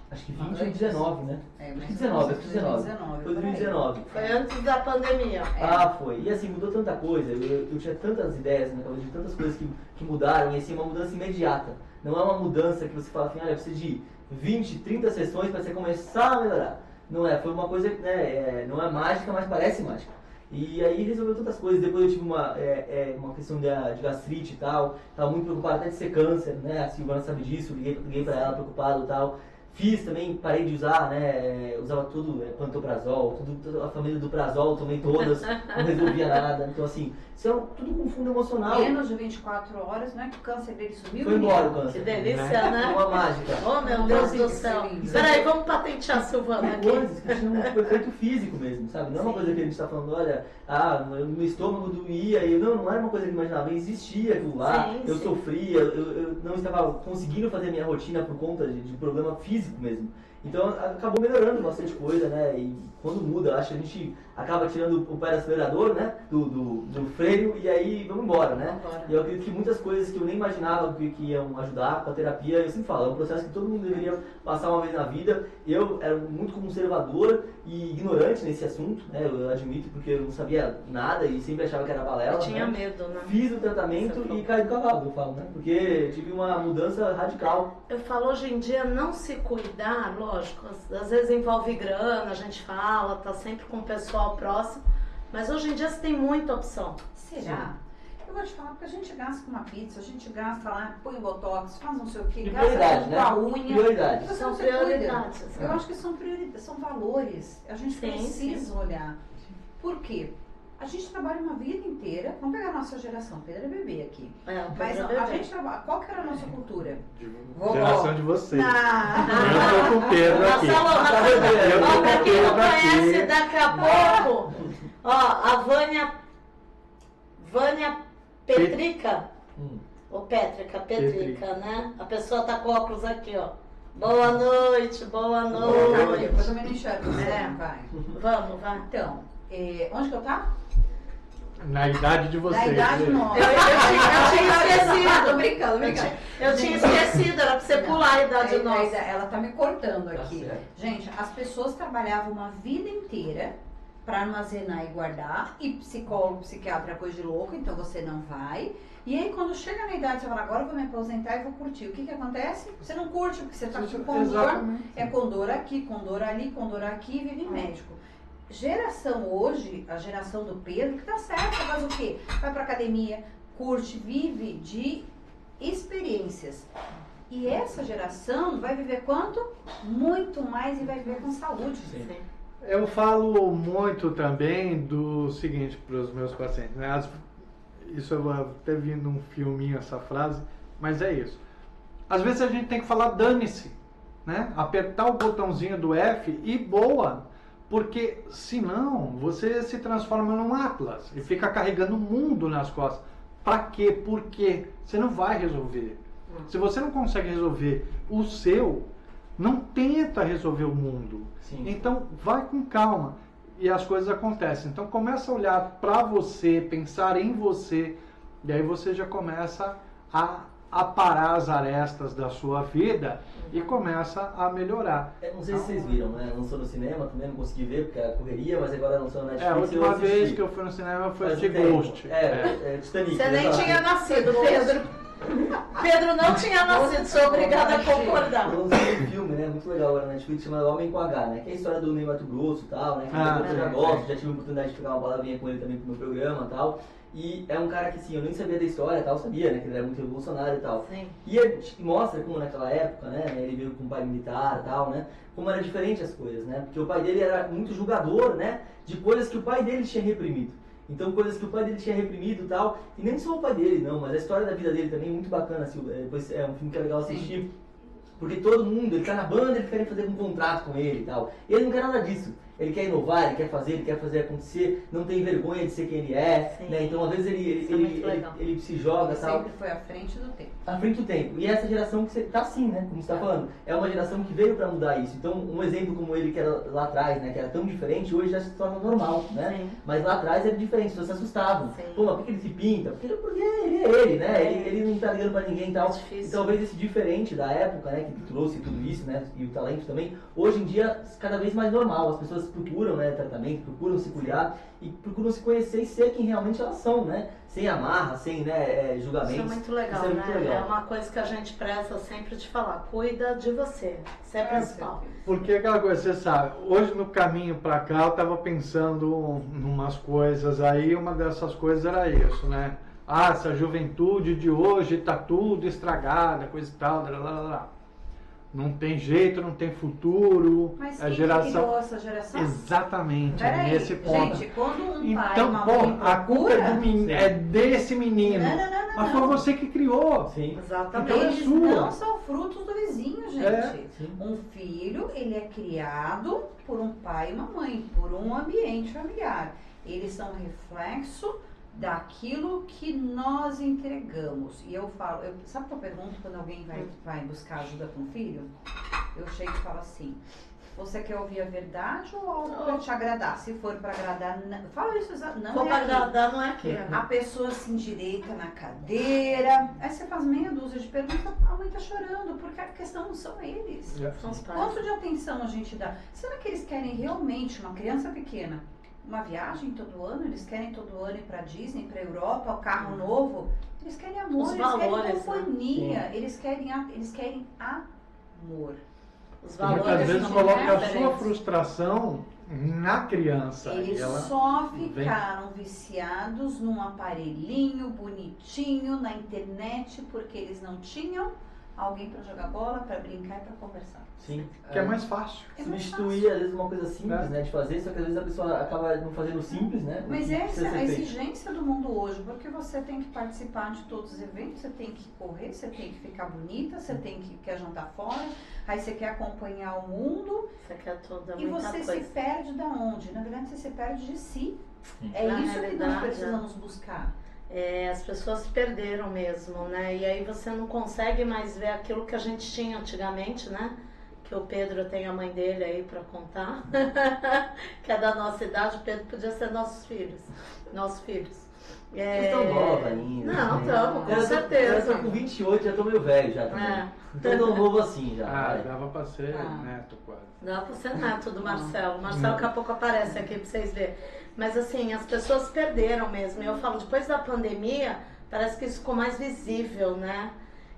acho que Ah, 20 ou antes. 19, né? É, Acho mas que 19, acho que 19. 19, Foi por aí. 2019. Foi antes da pandemia. É. Ah, foi. E assim, mudou tanta coisa, eu tinha tantas ideias na cabeça, de tantas coisas que mudaram, e assim, uma mudança imediata. Não é uma mudança que você fala assim, olha, eu preciso de 20, 30 sessões para você começar a melhorar. Não é, foi uma coisa, né, não é mágica, mas parece mágica. E aí resolveu tantas coisas, depois eu tive uma questão de gastrite e tal, estava muito preocupado até de ser câncer, né, a Silvana sabe disso, liguei para ela preocupado e tal. Fiz também, parei de usar, né, usava tudo, pantoprazol, toda a família do prazol, tomei todas, não resolvia nada. Então assim, isso é tudo com fundo emocional. Menos de 24 horas, não é que o câncer dele sumiu? Foi embora o Que câncer. delícia, né? Uma mágica. Oh, meu Não, Deus não, do que céu. lindo. Peraí, vamos patentear a Silvana Tem aqui. coisas que tinham um efeito físico mesmo, sabe? Não é uma Sim. coisa que a gente está falando, olha, meu estômago doía, não era uma coisa que eu imaginava, existia aquilo lá, Sim, eu sim. sofria, eu não estava conseguindo fazer a minha rotina por conta de problema físico mesmo. Então acabou melhorando bastante coisa, né? E quando muda, eu acho que a gente acaba tirando o pé do acelerador, né? Do freio e aí vamos embora, né? Vambora. E eu acredito que muitas coisas que eu nem imaginava que iam ajudar com a terapia, eu sempre falo, é um processo que todo mundo deveria passar uma vez na vida. Eu era muito conservador e ignorante nesse assunto, né? Eu admito, porque eu não sabia nada e sempre achava que era balela. Eu tinha né? medo, né? Fiz o tratamento Você falou. e caí do cavalo, eu falo, né? Porque tive uma mudança radical. Eu falo, hoje em dia, não se cuidar, lógico, às vezes envolve grana, a gente fala, tá sempre com o pessoal próximo, mas hoje em dia você tem muita opção. Será? Eu vou te falar, porque a gente gasta com uma pizza, a gente gasta lá, põe o botox, faz não sei o que, E gasta prioridade, com né? a unha. Prioridade. Você São não se cuida. prioridades. Eu acho que são prioridades, são valores. A gente Sim, precisa olhar. Por quê? A gente trabalha uma vida inteira. Vamos pegar a nossa geração, Pedro é bebê aqui. É, Mas Pedro é a bebê. gente trabalha. Qual que era a nossa cultura? De geração de vocês. Ah, Eu tô com o Pedro aqui. Marcelo, Eu tô ó, com pra o quem não Pedro conhece, aqui. daqui a pouco, ó, a Vânia Petrica, ou Pétrica, Petrica, né? A pessoa tá com óculos aqui, ó. Boa noite, boa depois noite. eu me enxergo. É. Vai. Vamos, vai. Então, onde que eu tava? Na idade de vocês. Da idade né? nova. Eu tinha esquecido. Tô brincando, brincando. Eu tinha esquecido, era pra você pular a idade nossa. Ela tá me cortando Tá aqui. certo. Gente, as pessoas trabalhavam uma vida inteira para armazenar e guardar, e psicólogo, psiquiatra é coisa de louco, então você não vai. E aí quando chega na idade, você fala, agora eu vou me aposentar e vou curtir. O que que acontece? Você não curte, porque você tá com dor, Exatamente. é com dor aqui, com dor ali, com dor aqui, vive em médico. Geração hoje, a geração do Pedro, que tá certo, faz o quê? Vai pra academia, curte, vive de experiências. E essa geração vai viver quanto? Muito mais e vai viver com saúde. Sim. Eu falo muito também do seguinte para os meus pacientes, né? Isso eu até vi num filminho essa frase, mas é isso. Às vezes a gente tem que falar dane-se, né? Apertar o botãozinho do F e boa, porque senão você se transforma num Atlas e fica carregando o mundo nas costas. Para quê? Por quê? Você não vai resolver. Se você não consegue resolver o seu, não tenta resolver o mundo. Sim. Então, vai com calma e as coisas acontecem. Então, começa a olhar para você, pensar em você, e aí você já começa a parar as arestas da sua vida e começa a melhorar. Eu não sei se vocês viram, né? Lançou no cinema, também não consegui ver porque era correria, mas agora lançou no Netflix. A última eu assisti. vez que eu fui no cinema foi Faz assistir um tempo. Ghost. Titanic. Você nem né? tinha nascido, Pedro. Pedro não tinha nascido, sou obrigada a concordar. Lançou um filme, né? Muito legal agora na Netflix, chamado Homem com H, né? Que é a história do Ney Mato Grosso e tal, né? Que eu já gosto, já tive a oportunidade de pegar uma palavrinha com ele também pro meu programa e tal. E é um cara que, assim, eu nem sabia da história e tal, sabia, né? Que ele era muito revolucionário e tal. Sim. E ele mostra como naquela época, né? Ele veio com um pai militar e tal, né? Como era diferente as coisas, né? Porque o pai dele era muito julgador, né? De coisas que o pai dele tinha reprimido. Então, coisas que o pai dele tinha reprimido e tal. E nem só o pai dele, não, mas a história da vida dele também é muito bacana, assim, depois é um filme que é legal assistir. Sim. Porque todo mundo, ele tá na banda, ele quer fazer um contrato com ele e tal. Ele não quer nada disso. Ele quer inovar, ele quer fazer acontecer, não tem vergonha de ser quem ele é, né? Então, às vezes, ele se joga e tal. Sempre foi à frente do tempo. À frente do tempo. E essa geração que você tá assim, né? Como você tá falando. É uma geração que veio pra mudar isso. Então, um exemplo como ele que era lá atrás, né? Que era tão diferente, hoje já se torna normal, né? Sim. Mas lá atrás era diferente, as pessoas se assustavam. Sim. Pô, mas por que ele se pinta? Porque ele é ele, né? Ele não tá ligando pra ninguém e tal. Difícil. E talvez esse diferente da época, né? Que trouxe tudo isso, né? E o talento também. Hoje em dia, cada vez mais normal. As pessoas procuram, né? Tratamento, procuram se cuidar e procuram se conhecer e ser quem realmente elas são, né? Sem amarra, sem julgamentos. Isso é muito legal, Isso é né? muito legal. É uma coisa que a gente preza sempre de falar. Cuida de você. Isso é principal. Porque aquela coisa, você sabe, hoje no caminho pra cá eu tava pensando numas coisas aí, uma dessas coisas era isso, né? Ah, essa juventude de hoje tá tudo estragada, coisa e tal, lá, lá, lá. Não tem jeito, não tem futuro. Mas a quem geração... criou essa geração? Exatamente, Peraí, nesse ponto. gente, quando um pai e Então, uma pô, mãe a culpa é, Sim. é desse menino. Não, Mas foi você que criou. Sim. Exatamente. Então é Eles sua. não são frutos do vizinho, gente. É, sim. Um filho, ele é criado por um pai e uma mãe, por um ambiente familiar. Eles são reflexo daquilo que nós entregamos. E eu falo, sabe o que eu pergunto quando alguém vai buscar ajuda com o filho? Eu chego e falo assim: você quer ouvir a verdade ou algo para te agradar? Se for para agradar, não. Fala isso, não For é pra aqui. agradar, não é aqui. A pessoa se endireita na cadeira, aí você faz meia dúzia de perguntas, a mãe tá chorando, porque a questão não são eles. São os pais. Quanto de atenção a gente dá? Será que eles querem realmente, uma criança pequena, uma viagem todo ano? Eles querem todo ano ir pra Disney, pra Europa, o carro novo? Eles querem amor, Os eles valores, querem né? companhia, eles querem amor. Os E valores muitas vezes são coloca a sua diferentes. frustração na criança. Eles E ela só vem- ficaram viciados num aparelhinho bonitinho na internet porque eles não tinham alguém para jogar bola, para brincar e para conversar. Sim. Que é mais fácil. É mais Substituir, às vezes, uma coisa simples, É. né, de fazer, só que às vezes a pessoa acaba não fazendo simples, né? Mas o que essa precisa é ser a feito. exigência do mundo hoje, porque você tem que participar de todos os eventos, você tem que correr, você tem que ficar bonita, você tem que quer jantar fora, aí você quer acompanhar o mundo Você quer tudo, é e muita você coisa. se perde da onde? Na verdade, você se perde de si. Sim. É Na isso que nós realidade, precisamos buscar. As pessoas se perderam mesmo, né? E aí você não consegue mais ver aquilo que a gente tinha antigamente, né? Que o Pedro tem a mãe dele aí para contar, que é da nossa idade. O Pedro podia ser nossos filhos. Vocês estão novos ainda. Não, né? estamos, com Eu certeza. tô com 28, já tô meio velho já também. É. Não tô tão novo assim já. Ah, vai. dava pra ser Ah. neto quase. Dá pra ser neto do Marcelo. O Marcelo daqui a pouco aparece aqui pra vocês verem. Mas assim, as pessoas perderam mesmo. E eu falo, depois da pandemia, parece que isso ficou mais visível, né?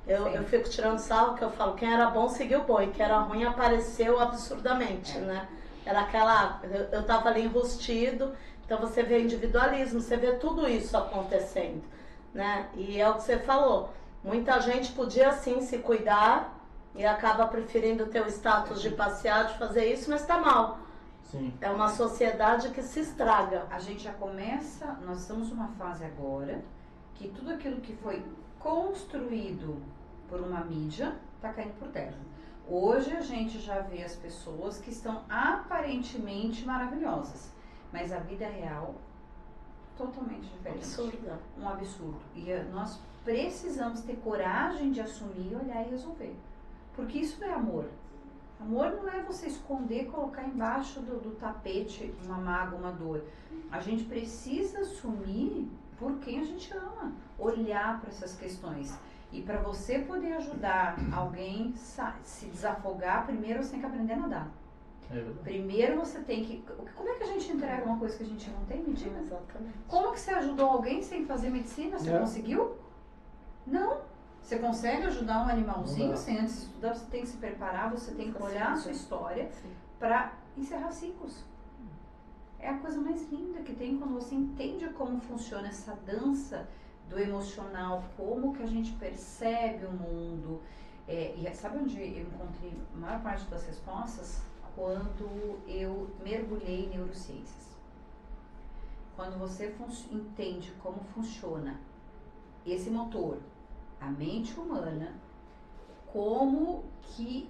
Eu fico tirando sarro que eu falo, quem era bom seguiu o boi, quem era ruim apareceu absurdamente, né? Era aquela, eu tava ali enrustido, então você vê individualismo, você vê tudo isso acontecendo. né? E é o que você falou, muita gente podia sim se cuidar e acaba preferindo ter o status de passear, de fazer isso, mas tá mal. Sim. É uma sociedade que se estraga. A gente já começa, nós estamos numa fase agora que tudo aquilo que foi construído por uma mídia está caindo por terra. Hoje a gente já vê as pessoas que estão aparentemente maravilhosas, mas a vida real totalmente diferente. Absurda. Um absurdo. E nós precisamos ter coragem de assumir, olhar e resolver. Porque isso é amor. Amor não é você esconder, colocar embaixo do tapete uma mágoa, uma dor. A gente precisa assumir por quem a gente ama, olhar para essas questões. E para você poder ajudar alguém se desafogar, primeiro você tem que aprender a nadar. Primeiro você tem que... Como é que a gente entrega uma coisa que a gente não tem? Me diga. Exatamente. Como que você ajudou alguém sem fazer medicina? Você conseguiu? Não. Você consegue ajudar um animalzinho sem antes estudar? Você tem que se preparar, você tem que olhar a sua história para encerrar ciclos. É a coisa mais linda que tem quando você entende como funciona essa dança do emocional, como que a gente percebe o mundo. E sabe onde eu encontrei a maior parte das respostas? Quando eu mergulhei em neurociências. Quando você entende como funciona esse motor, a mente humana, como que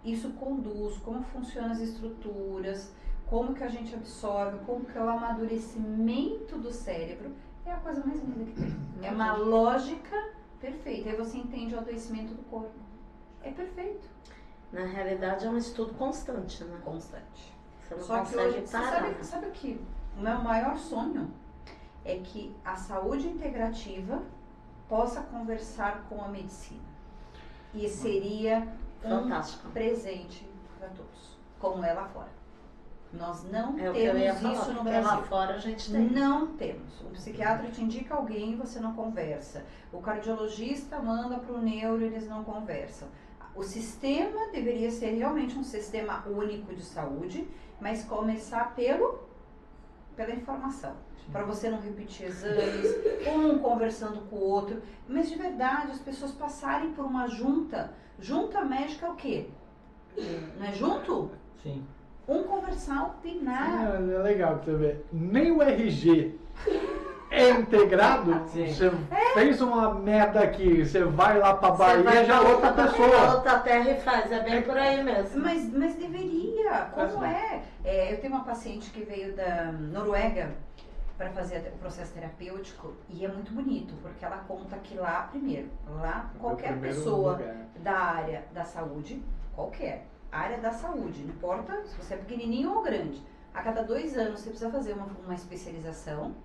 isso conduz, como funcionam as estruturas, como que a gente absorve, como que é o amadurecimento do cérebro, é a coisa mais linda que tem. É uma lógica perfeita. Aí você entende o adoecimento do corpo. É perfeito. Na realidade é um estudo constante, né? Constante. Você não Só que consegue hoje, parar. sabe que o meu maior sonho é que a saúde integrativa possa conversar com a medicina. E seria Fantástico. um presente para todos, como é lá fora. Nós não É o que eu ia temos falar, isso no porque Brasil. lá fora a gente tem. Não temos. O psiquiatra te indica alguém e você não conversa. O cardiologista manda para o neuro e eles não conversam. O sistema deveria ser realmente um sistema único de saúde, mas começar pela informação. Para você não repetir exames, um conversando com o outro. Mas de verdade, as pessoas passarem por uma junta. Junta médica é o quê? Não é junto? Sim. Um conversar, opinar. É legal que você vê. Nem o RG é integrado. Sim. Você fez uma merda aqui, você vai lá pra Você vai Bahia, já é pra outra pra pessoa. outra terra e faz. É bem por aí mesmo. Mas deveria. Como é? Eu tenho uma paciente que veio da Noruega para fazer o processo terapêutico e é muito bonito, porque ela conta que lá qualquer pessoa da área da saúde, qualquer área da saúde, não importa se você é pequenininho ou grande, a cada 2 anos você precisa fazer uma especialização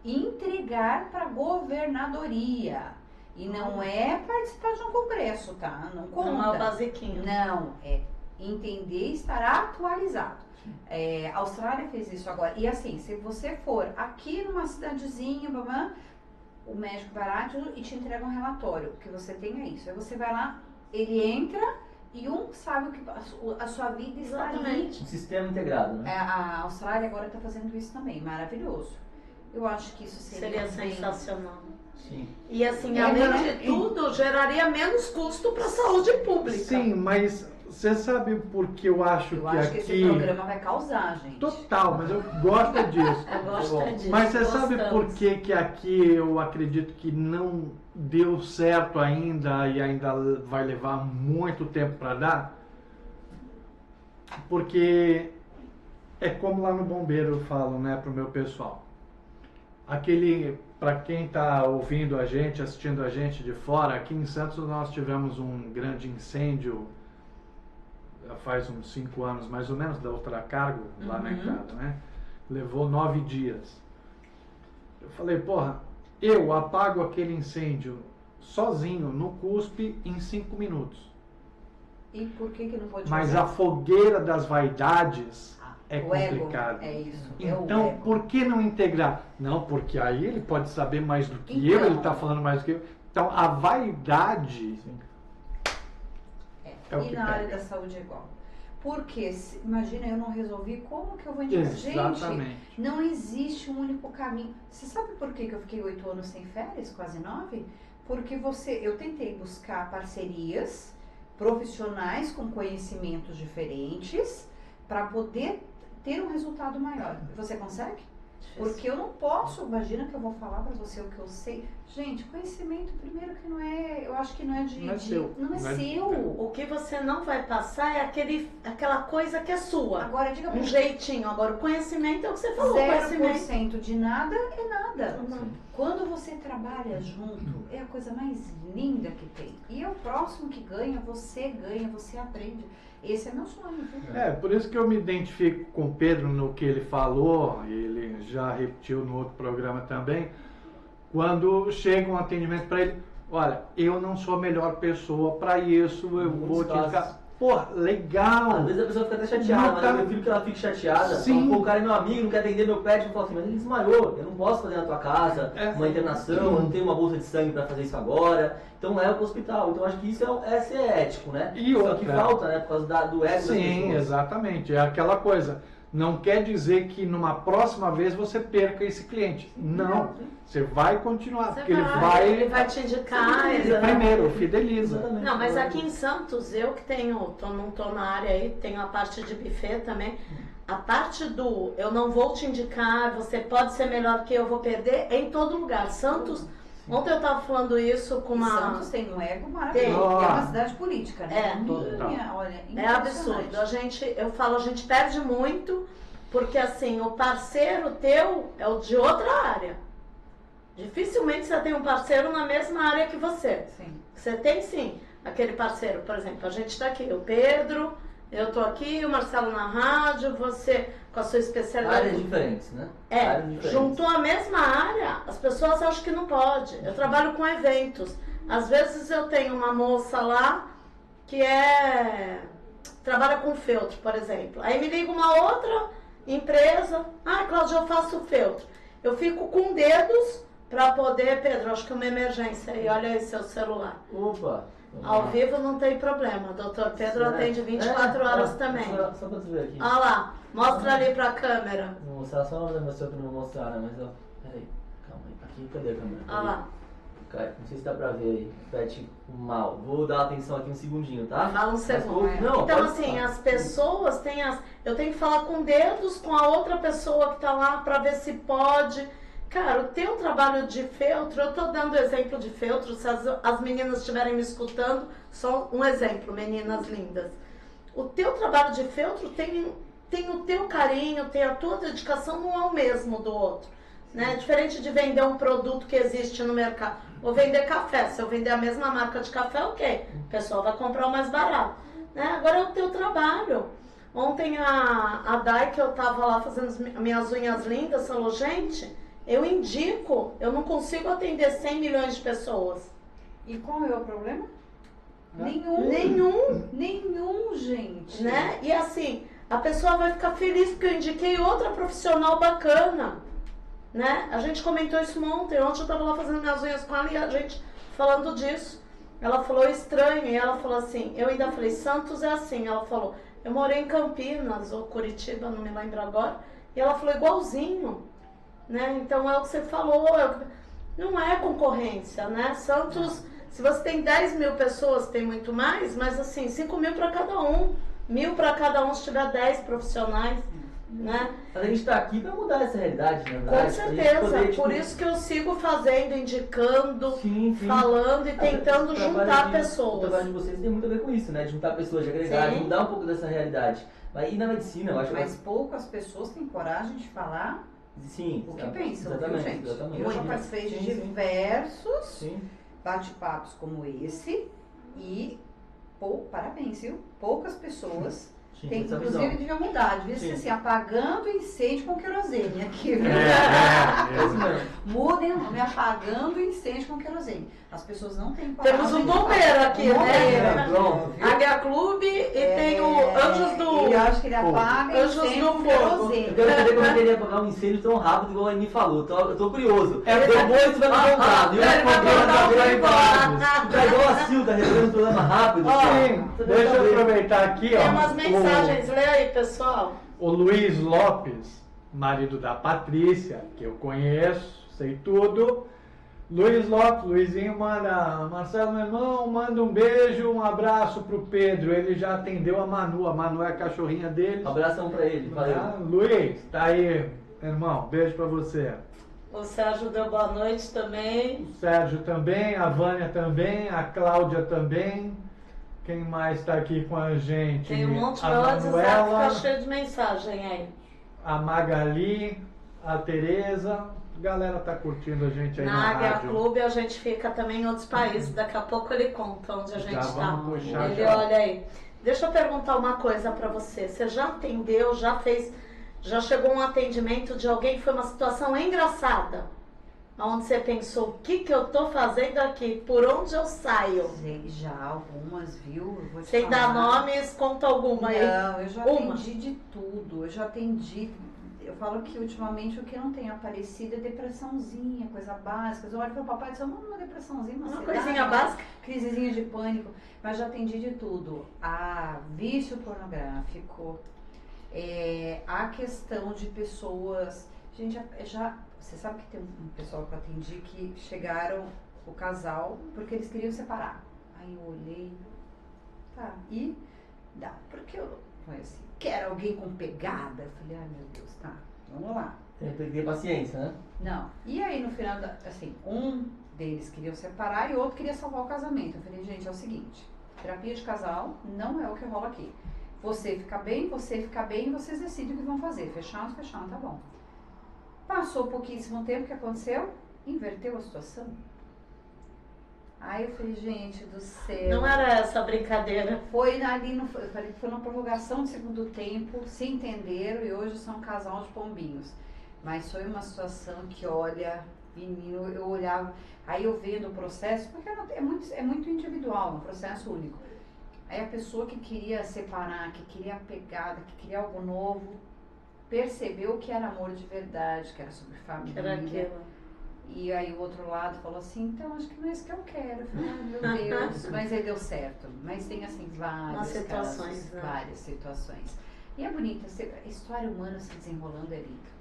e entregar para a governadoria. E não é participar de um congresso, tá? Não conta. Não é o basiquinho. Não, é entender e estar atualizado. A Austrália fez isso agora. E assim, se você for aqui numa cidadezinha, o médico vai lá e te entrega um relatório que você tenha isso. Aí você vai lá, ele entra e sabe o que a sua vida está ali. Um sistema integrado, né? A Austrália agora está fazendo isso também, maravilhoso. Eu acho que isso seria sensacional. Sim. E assim, além de tudo, geraria menos custo para a saúde pública. Sim, mas você sabe por que eu acho que acho aqui... que esse programa vai causar, gente. Total, mas eu gosto disso. Eu gosto disso. Mas você sabe gostamos. por que aqui eu acredito que não deu certo ainda e ainda vai levar muito tempo para dar? Porque é como lá no bombeiro eu falo, né, pro meu pessoal. Para quem está ouvindo a gente, assistindo a gente de fora, aqui em Santos nós tivemos um grande incêndio faz uns 5 anos mais ou menos, da Ultracargo, lá na entrada, né? Levou 9 dias. Eu falei, porra, eu apago aquele incêndio sozinho no cuspe em 5 minutos. E por que não pode Mas fazer? a fogueira das vaidades é o complicado. Ego, é isso. Então, o ego. por que não integrar? Não, porque aí ele pode saber mais do que Então. eu, ele está falando mais do que eu. Então, a vaidade é o E que na área pega. da saúde é igual. Porque, imagina, eu não resolvi, como que eu vou indicar? Exatamente. Gente, não existe um único caminho. Você sabe por que eu fiquei 8 anos sem férias, quase 9? Porque eu tentei buscar parcerias profissionais com conhecimentos diferentes para poder ter um resultado maior. Você consegue? Porque eu não posso, imagina que eu vou falar para você o que eu sei. Gente, conhecimento, primeiro que não é, eu acho que não é seu. Não é seu. O que você não vai passar é aquela coisa que é sua. Agora, diga um jeitinho. Agora, o conhecimento é o que você falou. 0% de nada é nada. Uhum. Quando você trabalha junto, é a coisa mais linda que tem. E é o próximo que ganha, você aprende. Esse é meu sonho, viu? Por isso que eu me identifico com o Pedro no que ele falou, ele já repetiu no outro programa também, quando chega um atendimento para ele, olha, eu não sou a melhor pessoa para isso, eu vou te indicar. Porra, legal! Às vezes a pessoa fica até chateada, mas eu prefiro que ela fique chateada. Sim. Pô, o cara é meu amigo, não quer atender meu pet, eu falo assim, mas ele desmaiou, eu não posso fazer na tua casa uma internação, eu não tenho uma bolsa de sangue para fazer isso agora. Então leva pro hospital. Então acho que isso é ser ético, né? E só que falta, né? Por causa do ego das pessoas. Sim, exatamente. É aquela coisa. Não quer dizer que numa próxima vez você perca esse cliente. Não. Você vai continuar. Porque ele vai te indicar. Primeiro, fideliza. Exatamente. Não, mas aqui em Santos, eu que não tô na área aí, tenho a parte de buffet também. A parte do eu não vou te indicar, você pode ser melhor que eu, vou perder, é em todo lugar. Santos, ontem eu tava falando isso com uma... Santos tem um ego maravilhoso. É uma cidade política, né? Olha, é absurdo. A gente perde muito, porque assim, o parceiro teu é o de outra área. Dificilmente você tem um parceiro na mesma área que você. Sim. Você tem sim aquele parceiro, por exemplo, a gente tá aqui, o Pedro, eu tô aqui, o Marcelo na rádio, você com a sua especialidade. Áreas diferentes, né? Juntou a mesma área, as pessoas acham que não pode. Eu trabalho com eventos. Às vezes eu tenho uma moça lá que trabalha com feltro, por exemplo. Aí me liga uma outra empresa, Cláudia, eu faço feltro. Eu fico com dedos para poder, Pedro, acho que é uma emergência aí, olha aí seu celular. Opa! Ao vivo não tem problema, doutor Pedro atende 24 horas também. Só pra você ver aqui. Olha lá, mostra ali pra câmera. Vou mostrar só uma demonstração pra não mostrar, né? Mas ó, peraí, calma aí. Aqui, cadê a câmera? Olha lá. Não sei se dá pra ver aí. Pet mal. Vou dar atenção aqui um segundinho, tá? Fala um segundo. Não, então assim, as pessoas têm eu tenho que falar com dedos com a outra pessoa que tá lá pra ver se pode. Cara, o teu trabalho de feltro, eu tô dando exemplo de feltro, se as meninas estiverem me escutando, só um exemplo, meninas lindas. O teu trabalho de feltro tem o teu carinho, tem a tua dedicação, não é o mesmo do outro. Né? Diferente de vender um produto que existe no mercado. Vou vender café, se eu vender a mesma marca de café, ok. O pessoal vai comprar o mais barato. Né? Agora é o teu trabalho. Ontem a Dai, que eu tava lá fazendo minhas unhas lindas, falou, gente... Eu indico, eu não consigo atender 100 milhões de pessoas. E qual é o problema? Nenhum, gente. Né? E assim, a pessoa vai ficar feliz porque eu indiquei outra profissional bacana. Né? A gente comentou isso ontem eu tava lá fazendo minhas unhas com ela e a gente falando disso. Ela falou estranho e ela falou assim, eu ainda falei, Santos é assim. Ela falou, eu morei em Campinas ou Curitiba, não me lembro agora. E ela falou igualzinho. Né? Então é o que você falou, não é concorrência, né? Santos, se você tem 10 mil pessoas, tem muito mais, mas assim, 5 mil para cada um, 1.000 para cada um se tiver 10 profissionais, né? A gente está aqui para mudar essa realidade, né? Com certeza, por isso que eu sigo fazendo, indicando, falando e tentando juntar pessoas. O trabalho de vocês tem muito a ver com isso, né? De juntar pessoas, de agregar, de mudar um pouco dessa realidade. E na medicina, eu acho que... Mas poucas pessoas têm coragem de falar... Sim, o que pensam, exatamente, gente? Exatamente. Eu já participei de diversos bate-papos como esse e, parabéns, viu? Poucas pessoas têm, inclusive, deviam mudar, devia ser assim, apagando incêndio com querosene aqui, viu? Mudem o nome, apagando incêndio com querosene. As pessoas não têm coragem. Temos um bombeiro aqui, né? Águia Clube e tem Anjos do... Eu acho que ele apaga Anjos incêndio do com fogo. Eu querosene. quero saber como é que ele ia apagar um incêndio tão rápido igual ele me falou. Eu tô curioso. É, Depois tu vai me contar, viu? Ele vai contar o que vai Tu é igual a Sil, tá resolvendo um problema rápido. Ó, Sim, Tu deixa deve eu saber. aproveitar aqui, Tem ó. umas mensagens, lê aí, pessoal. O Luiz Lopes, marido da Patrícia, que eu conheço, sei tudo. Luiz Lopes, Luizinho manda, Marcelo, meu irmão, manda um beijo, um abraço pro Pedro. Ele já atendeu a Manu é a cachorrinha dele. Um abração pra ele, valeu. Luiz, tá aí, irmão, beijo pra você. O Sérgio deu boa noite também. O Sérgio também, a Vânia também, a Cláudia também. Quem mais tá aqui com a gente? Tem um monte, A meu WhatsApp Manuela, fica cheio de mensagem aí. a Magali, a Tereza. A galera tá curtindo a gente aí na Na Águia rádio. Clube a gente fica também em outros países. Daqui a pouco ele conta onde a gente Já está. vamos puxar Ele já. olha aí. Deixa eu perguntar uma coisa pra você. Você já atendeu, já chegou um atendimento de alguém que foi uma situação engraçada? Onde você pensou, o que eu tô fazendo aqui? Por onde eu saio? Já algumas, viu? Eu vou te Sem dar falar. nomes, conta alguma aí. Não, eu já Uma. atendi de tudo. Eu já atendi. Eu falo que ultimamente o que não tem aparecido é depressãozinha, coisa básica. Eu olho para o papai e digo, uma depressãozinha, Uma ansiedade, coisinha básica. crisezinha de pânico. Mas já atendi de tudo. A vício pornográfico, a questão de pessoas. Gente, você sabe que tem um pessoal que eu atendi que chegaram, o casal, porque eles queriam separar. Aí eu olhei, tá, e dá, porque eu foi assim, quero alguém com pegada. Eu falei, ai meu Deus, tá, vamos lá. Tem que ter paciência, né? Não, e aí no final, assim, um deles queria separar e o outro queria salvar o casamento. Eu falei, gente, é o seguinte, terapia de casal não é o que rola aqui. Você fica bem, vocês decidem o que vão fazer. Fechado, tá bom. Passou pouquíssimo tempo, o que aconteceu? Inverteu a situação. Aí eu falei, gente do céu. Não era essa a brincadeira. Foi ali, eu falei que foi uma prorrogação de segundo tempo, se entenderam e hoje são um casal de pombinhos. Mas foi uma situação que, olha, menino, eu olhava, aí eu vendo o processo, porque é muito individual, um processo único. Aí a pessoa que queria separar, que queria a pegada, que queria algo novo, percebeu que era amor de verdade, que era sobre família. Era aquilo. E aí o outro lado falou assim, então acho que não é isso que eu quero. Eu falei, ai meu Deus, mas aí deu certo. Mas tem assim várias situações, casos, né? várias situações. E é bonito, a história humana se desenrolando é lindo.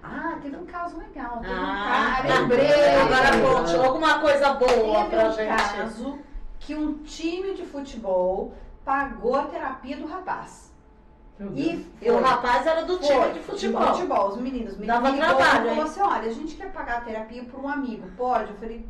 Ah, teve um caso legal, teve um cara, lembrei. Agora conte alguma coisa boa pra Teve um gente. caso que um time de futebol pagou a terapia do rapaz. E E o rapaz era do time de futebol. Os meninos me Dava ligou trabalho, e hein? falou assim, olha, a gente quer pagar a terapia por um amigo, pode? Eu falei,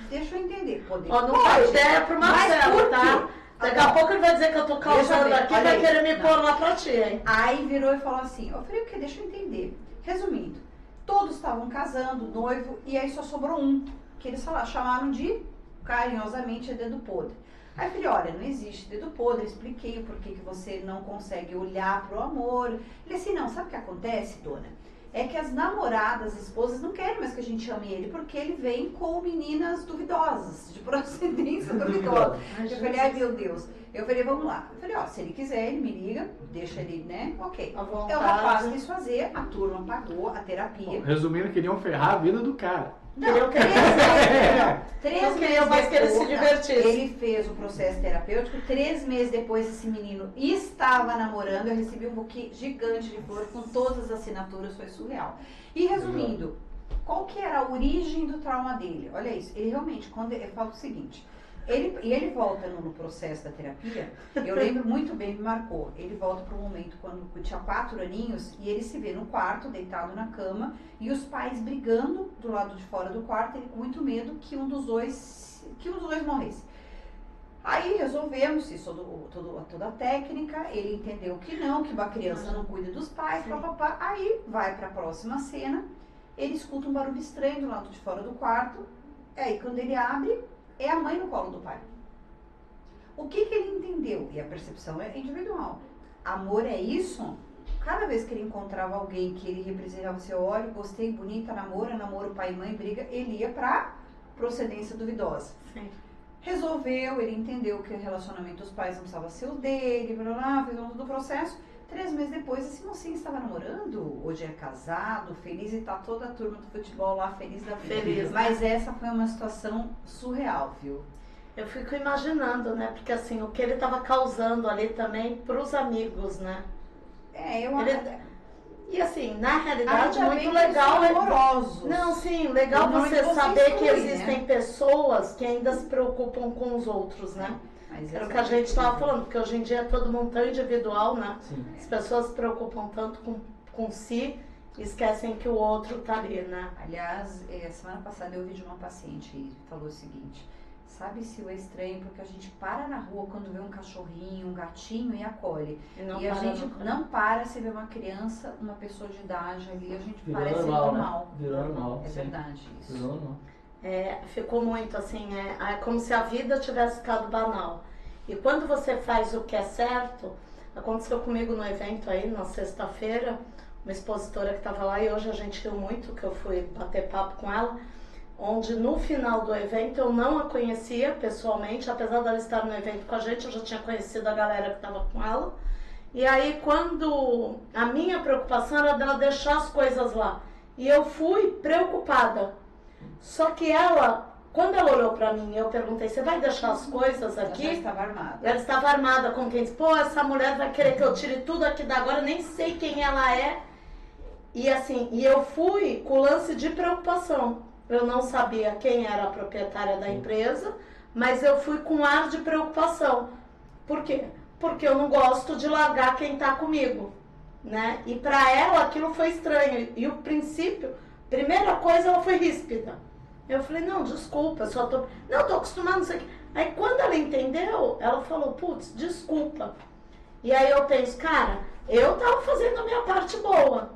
deixa eu entender, poder Ó, não pode. dá ideia pro Mas Marcelo, por tá? quê? Daqui a pouco ele vai dizer que eu tô causando ver, aqui e olha vai aí. querer me Não. pôr lá pra ti, hein? Aí virou e falou assim, eu falei, o que? Deixa eu entender. Resumindo, todos estavam casando, noivo, e aí só sobrou um, que eles chamaram de, carinhosamente, dedo podre. Aí eu falei, olha, não existe dedo podre, expliquei o porquê que você não consegue olhar pro amor. Ele assim, não, sabe o que acontece, dona? É que as namoradas, as esposas, não querem mais que a gente chame ele, porque ele vem com meninas duvidosas, de procedência duvidosa. Eu falei, ai meu Deus. Eu falei, vamos lá. Eu falei, ó, se ele quiser, ele me liga, deixa ele, né? Ok. À vontade. É o rapaz quis fazer, a turma pagou a terapia. Resumindo, queriam ferrar a vida do cara. Não, Queriam que ele- três Não queriam mais que ele se divertisse. Ele fez o processo terapêutico, 3 meses depois esse menino estava namorando, eu recebi um buquê gigante de flor com todas as assinaturas, foi surreal. E resumindo, qual que era a origem do trauma dele? Olha isso, ele realmente, quando eu falo o seguinte, ele volta no processo da terapia, eu lembro muito bem, me marcou, ele volta para um momento quando tinha 4 aninhos e ele se vê no quarto, deitado na cama, e os pais brigando do lado de fora do quarto, ele com muito medo que um dos dois morresse. Aí resolvemos isso, toda a técnica, ele entendeu que não, que uma criança não cuida dos pais, papapá. Aí vai para a próxima cena, ele escuta um barulho estranho do lado de fora do quarto, aí quando ele abre, é a mãe no colo do pai. O que ele entendeu? E a percepção é individual. Amor é isso? Cada vez que ele encontrava alguém que ele representava, você olha, gostei, bonita, namoro, pai e mãe, briga, ele ia pra procedência duvidosa. Sim. Resolveu, ele entendeu que o relacionamento dos pais não precisava ser o dele, blá, blá, blá, fez todo o processo. 3 meses depois, esse mocinho estava namorando, hoje é casado, feliz, e tá toda a turma do futebol lá feliz da vida. Feliz, mas essa foi uma situação surreal, viu? Eu fico imaginando, né? Porque assim, o que ele estava causando ali também pros amigos, né? Eu acho. E assim, na realidade, Ainda muito bem que legal. são amorosos. Não, sim, legal Não, você você saber que exclui, existem né? pessoas que ainda se preocupam com os outros, né? Mas Era o que a gente estava falando, porque hoje em dia todo mundo tão individual, né? Sim. As pessoas se preocupam tanto com si e esquecem que o outro tá ali, né? Aliás, semana passada eu ouvi de uma paciente e falou o seguinte: sabe-se o estranho porque a gente para na rua quando vê um cachorrinho, um gatinho e acolhe. E a gente não para se vê uma criança, uma pessoa de idade ali, a gente Virou parece normal, normal. né? Virou normal. É sim. verdade isso. Virou normal. Ficou muito assim, é como se a vida tivesse ficado banal. E quando você faz o que é certo, aconteceu comigo no evento aí, na sexta-feira, uma expositora que estava lá e hoje a gente riu muito, que eu fui bater papo com ela, onde no final do evento eu não a conhecia pessoalmente, apesar dela estar no evento com a gente, eu já tinha conhecido a galera que estava com ela. E aí quando a minha preocupação era dela deixar as coisas lá, e eu fui preocupada. Só que ela, quando ela olhou pra mim, eu perguntei, você vai deixar as coisas aqui? Ela já estava armada. Ela estava armada, como quem diz, pô, essa mulher vai querer que eu tire tudo aqui da agora, nem sei quem ela é. E assim, e eu fui com o lance de preocupação. Eu não sabia quem era a proprietária da empresa, mas eu fui com ar de preocupação. Por quê? Porque eu não gosto de largar quem tá comigo, né? E pra ela aquilo foi estranho. E o princípio, primeira coisa, ela foi ríspida. Eu falei, não, desculpa, só tô... Não, tô acostumada, não sei o quê. Aí quando ela entendeu, ela falou, putz, desculpa. E aí eu penso, cara, eu tava fazendo a minha parte boa.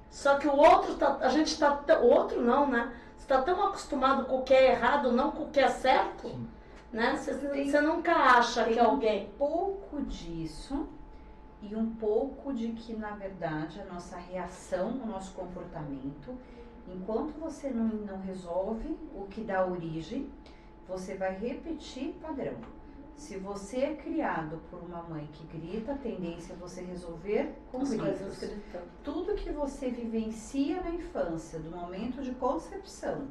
Só que o outro, a gente tá... O outro não, né? Você tá tão acostumado com o que é errado, não com o que é certo, né? Você nunca acha que alguém... Um pouco disso e um pouco de que, na verdade, a nossa reação, o nosso comportamento... Enquanto você não resolve o que dá origem, você vai repetir padrão. Se você é criado por uma mãe que grita, a tendência é você resolver com gritos. Tudo que você vivencia na infância, do momento de concepção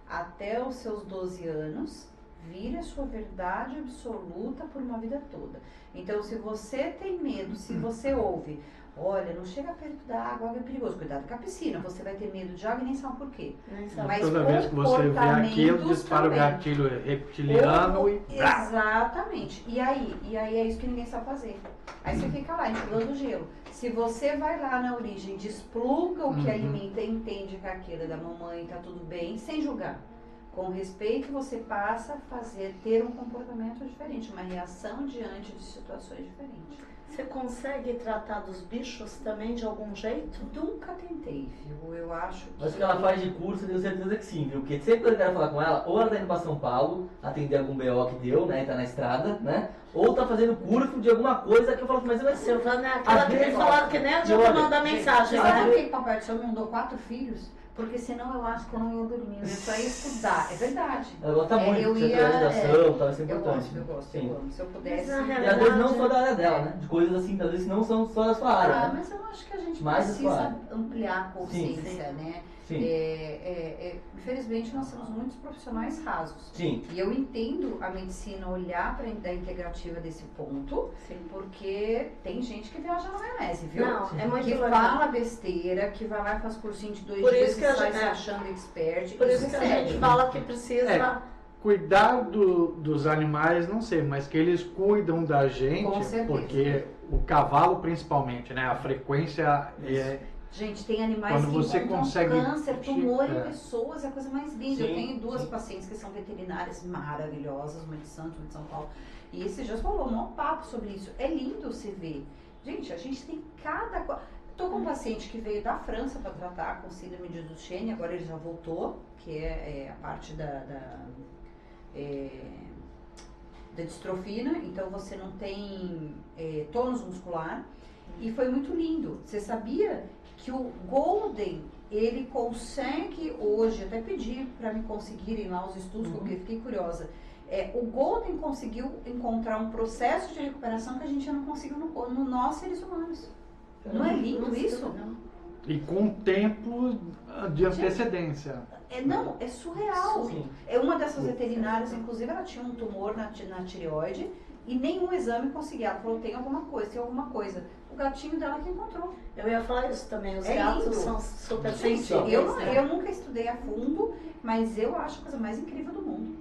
até os seus 12 anos, vira a sua verdade absoluta por uma vida toda. Então, se você tem medo, se você ouve... Olha, não chega perto da água, é perigoso. Cuidado com a piscina, você vai ter medo de água e nem sabe por quê. Mas toda vez que você vê aquilo, dispara o gatilho reptiliano e... Exatamente. E aí é isso que ninguém sabe fazer. Aí você fica lá, enxugando o gelo. Se você vai lá na origem, despluga o que alimenta e entende que aquilo é da mamãe, tá tudo bem, sem julgar. Com respeito, você passa a ter um comportamento diferente, uma reação diante de situações diferentes. Você consegue tratar dos bichos também de algum jeito? Nunca tentei, viu? Eu acho que... Mas o que ela faz de curso, eu tenho certeza que sim, viu? Porque sempre que eu quero falar com ela, ou ela tá indo pra São Paulo, atender algum BO que deu, né? Tá na estrada, né? Ou tá fazendo curso de alguma coisa que eu falo assim, mas... Silvana é aquela que tem falado que nem adianta mandar mensagem, Sabe né? por que Papai do Céu me mandou 4 filhos? Porque senão eu acho que eu não ia dormir, eu só ia estudar. É verdade. Ela gosta muito eu de ia, centralização, tal, isso é eu importante. gosto, Sim. eu amo. Se eu pudesse... Mas, E às vezes não só da área dela, né? De coisas assim, às vezes não são só da sua área. Ah, né? mas eu acho que a gente Mais da sua precisa área. ampliar a consciência, né? Sim. Infelizmente nós temos muitos profissionais rasos. Sim. E eu entendo a medicina olhar para a integrativa desse ponto, porque tem gente que viaja na maionese, viu? Não, é muito que legal. fala besteira, que vai lá e faz cursinho de 2 Por dias isso e que a sai gente- se achando expert. Por isso que a gente fala que precisa... Cuidar dos animais, não sei, mas que eles cuidam da Com gente, certeza. porque o cavalo principalmente, né? A frequência é... Gente, tem animais Quando que você encontram consegue- câncer, tumor em É. pessoas, é a coisa mais linda. Sim, Eu tenho 2 sim. pacientes que são veterinárias maravilhosas, uma de Santos, uma de São Paulo. E esses dias rolou um papo sobre isso. É lindo você ver. Gente, a gente tem cada coisa. Estou com um paciente que veio da França para tratar com síndrome de Duchenne, agora ele já voltou, que é a parte da distrofina, então você não tem tônus muscular. E foi muito lindo. Você sabia que o Golden, ele consegue hoje, até pedir para me conseguirem lá os estudos, porque eu fiquei curiosa, O Golden conseguiu encontrar um processo de recuperação que a gente não conseguiu no nós seres humanos. Não é lindo Nossa, isso? que legal. E com tempo de antecedência. Não, é surreal. Sim. Uma dessas veterinárias, inclusive, ela tinha um tumor na tireoide e nenhum exame conseguia. Ela falou, tem alguma coisa. O gatinho dela que encontrou. Eu ia falar isso também, os É gatos lindo. são super Gente, sensíveis. né? eu nunca estudei a fundo, mas eu acho a coisa mais incrível do mundo.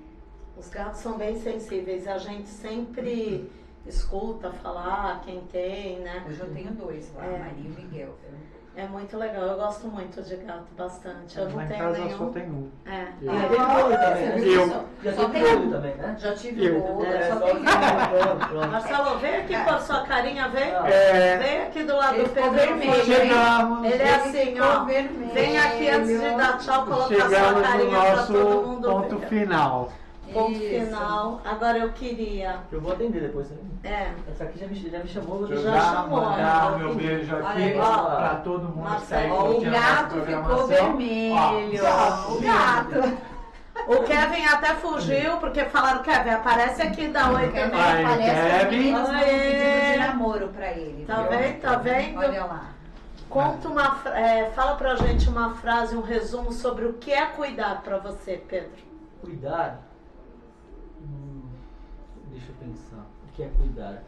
Os gatos são bem sensíveis, a gente sempre escuta falar quem tem, né? Hoje eu tenho 2 lá, É. Maria e o Miguel. É muito legal, eu gosto muito de gato, bastante. Eu Lá não em tenho casa nenhum. só tem um. É. E já teve olho também, né? Eu. Já Só teve tem olho um. também, né? Já tive Eu. boa, É, só só tem que pronto. Marcelo, vem aqui É. com a sua carinha, vem. Ah. Vem aqui do lado Ele do ficou Pedro. vermelho, Chegamos, Ele é assim, ó. vermelho. Vem aqui antes de dar tchau, colocar sua chegamos no carinha pra todo nosso mundo ponto ver. final. Ponto Isso. final. Agora eu queria. Eu vou atender depois também. Essa aqui já me chamou, vou Deixa eu Já deixar. já chamou, mandar né? o meu beijo aqui Olha aí, ó. para todo mundo que Marcelo, está aí Ó, o curtindo a nossa gato ficou programação. vermelho. Ó, O gato. O Kevin até fugiu, porque falaram, Kevin, aparece aqui, dá oi Kevin também. Aí, aparece, as Kevin. meninas mandam Oi. pedido de namoro pra ele. Tá viu? vendo? Tá vendo? Olha lá. Conta fala pra gente uma frase, um resumo sobre o que é cuidar pra você, Pedro. Cuidar? Deixa eu pensar. O que é cuidar?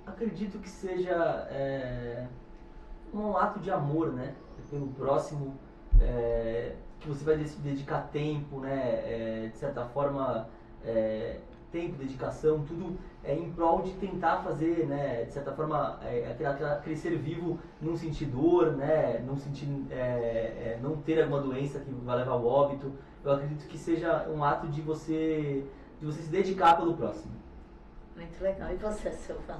Acredito que seja um ato de amor, né? Pelo próximo, que você vai dedicar tempo, né? De certa forma, tempo, dedicação, tudo em prol de tentar fazer, né? De certa forma, aquele ser vivo não sentir dor, né? Não sentir, não ter alguma doença que vai levar ao óbito. Eu acredito que seja um ato de você se dedicar pelo próximo. Muito legal. E você, Silva?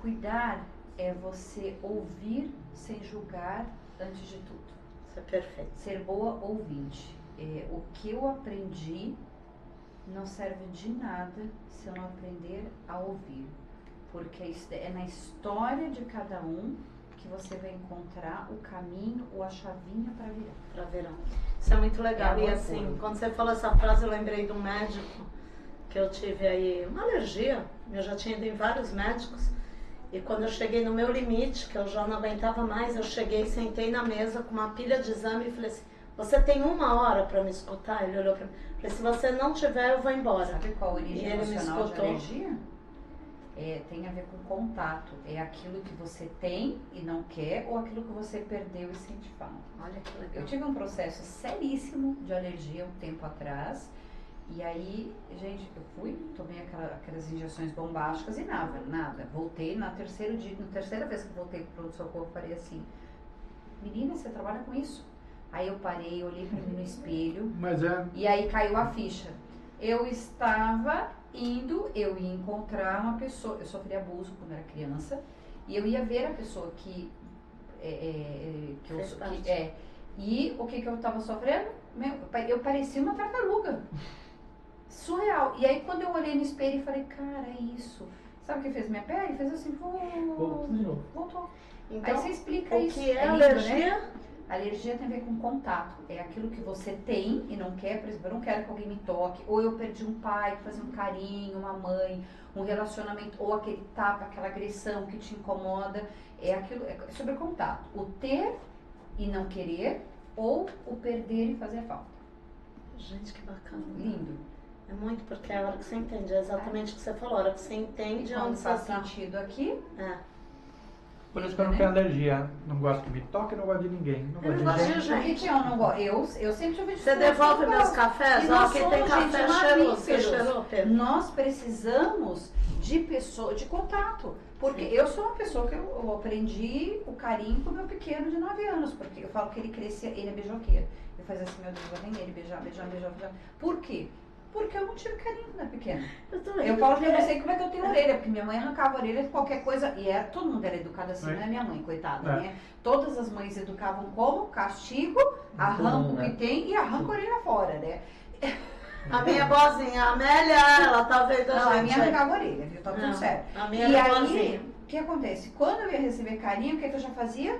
Cuidar é você ouvir sem julgar antes de tudo. Isso é perfeito. Ser boa ouvinte. O que eu aprendi não serve de nada se eu não aprender a ouvir. Porque é na história de cada um que você vai encontrar o caminho ou a chavinha para virar. Pra verão. Isso é muito legal. É E amor assim, puro. quando você falou essa frase, eu lembrei de um médico que eu tive aí uma alergia. Eu já tinha ido em vários médicos. E quando eu cheguei no meu limite, que eu já não aguentava mais, eu cheguei, sentei na mesa com uma pilha de exame e falei assim, você tem 1 hora para me escutar? Ele olhou para mim. Falei, se você não tiver, eu vou embora. Sabe qual a origem E ele me emocional de escutou. alergia? Tem a ver com contato. É aquilo que você tem e não quer ou aquilo que você perdeu e sente falta. Olha que Eu legal. tive um processo seríssimo de alergia um tempo atrás. E aí, gente, eu fui, tomei aquelas injeções bombásticas e nada. Voltei na terceira vez que voltei pro pronto-socorro, falei assim, menina, você trabalha com isso? Aí eu parei, olhei pra mim no espelho Mas e aí caiu a ficha. Eu ia encontrar uma pessoa, eu sofri abuso quando era criança, e eu ia ver a pessoa que Fez parte. e o que eu tava sofrendo? Eu parecia uma tartaruga. Surreal. E aí quando eu olhei no espelho e falei, cara, é isso. Sabe o que fez minha pele? Fez assim, Tudo de novo. voltou. Então, Aí você explica o isso. que é lindo, alergia? né? Alergia tem a ver com contato. É aquilo que você tem e não quer. Por exemplo, eu não quero que alguém me toque. Ou eu perdi um pai que fazia um carinho, uma mãe, um relacionamento. Ou aquele tapa, aquela agressão que te incomoda. É sobre contato. O ter e não querer. Ou o perder e fazer falta. Gente, que bacana. Lindo. É muito, porque é a hora que você entende. É exatamente o que você falou. A hora que você entende E onde quando você faz está. sentido aqui. por isso que eu não tenho alergia. Não gosto que me toque, não gosto de ninguém. Não Eu gosto não de gosto de gente. O que que eu não gosto? Eu sempre ouvi Você devolve meus cafés? E Ó, nós quem somos, tem café gente, cheirou. Você mamíferos. cheirou, Pedro? Nós precisamos de pessoas, de contato. Porque eu sou uma pessoa que eu aprendi o carinho com o meu pequeno de 9 anos. Porque eu falo que ele crescia, ele é beijoqueiro. Eu fazia assim, meu Deus, vai nem ele beijar. Por quê? Porque eu não tive carinho quando era pequena. Eu falo que eu não sei como é que eu tenho orelha, porque minha mãe arrancava a orelha de qualquer coisa. E todo mundo era educado assim, não é minha mãe, coitada, né? Todas as mães educavam como? Castigo, arranca o que tem e arranca a orelha fora, né? A minha boazinha, a Amélia, ela tá vendo Não, a gente minha aí. arrancava a orelha, viu? Tá tudo Não, certo. a minha E era aí, boazinha. o que acontece? Quando eu ia receber carinho, o que eu já fazia?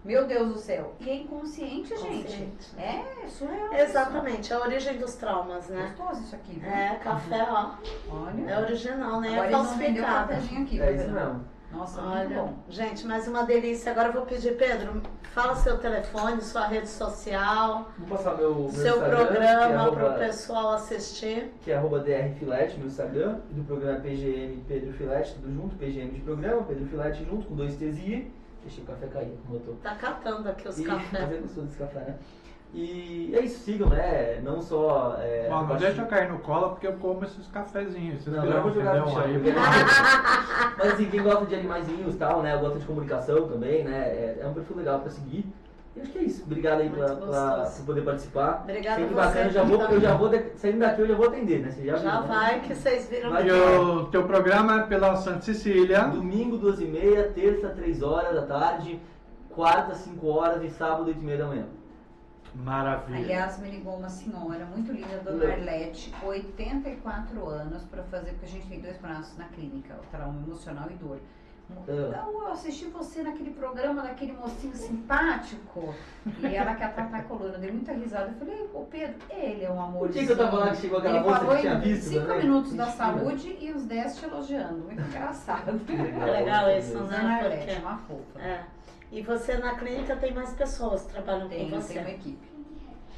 Meu Deus do céu. E é inconsciente, gente. Consciente. É surreal. Exatamente, é a origem dos traumas, Isso. né? Gostoso isso aqui, viu? É, café, ó. Olha. É original, né? Agora É eles vão vender o falsificado. cafezinho aqui. É tá isso vendo? mesmo. Nossa, muito Olha, bom. gente, mais uma delícia. Agora eu vou pedir, Pedro, fala seu telefone, sua rede social, Vou passar meu seu Instagram, programa que é para o pessoal assistir. que é @drfilete, meu Instagram, e do programa PGM Pedro Filete, tudo junto, PGM de programa, Pedro Filete junto, com 2 T's e I. Deixei o café cair, como eu tô. Tá catando aqui os E cafés. fazer gostoso desse café, né? E é isso, sigam, né? Não só. Bom, não deixa eu cair no colo porque eu como esses cafezinhos. Esses Não, grãos, eu vou jogar no entendeu? chão. Aí- porque- Mas assim, quem gosta de animaizinhos e tal, né? Gosta de comunicação também, né? É um perfil legal pra seguir. E acho que é isso. Obrigado aí Muito gostoso. por poder participar. Obrigada Sempre a você bacana. Saindo daqui eu já vou atender, né? Você já Já viu, né? vai que vocês viram Vai que E o teu programa é pela Santa Cecília. Domingo, 2h30, terça, 3 horas da tarde, quarta, 5 horas e sábado, 8h30 da manhã. Maravilha. Aliás, me ligou uma senhora muito linda, Dona Arlete, 84 anos, para fazer, porque a gente tem 2 braços na clínica, o trauma emocional e dor. Então, eu assisti você naquele programa daquele mocinho simpático e ela quer tratar a coluna. Eu dei muita risada. Eu falei, ô Pedro, ele é um amor. O dia que eu tava lá que chegou aquela Ele moça falou que tinha em visto, 5 né? minutos da Mentira. saúde e os 10 te elogiando. Muito engraçado. Legal isso, Dona né? Arlete, Porque... uma fofa. É. E você na clínica tem mais pessoas que trabalham Tem com uma você. equipe.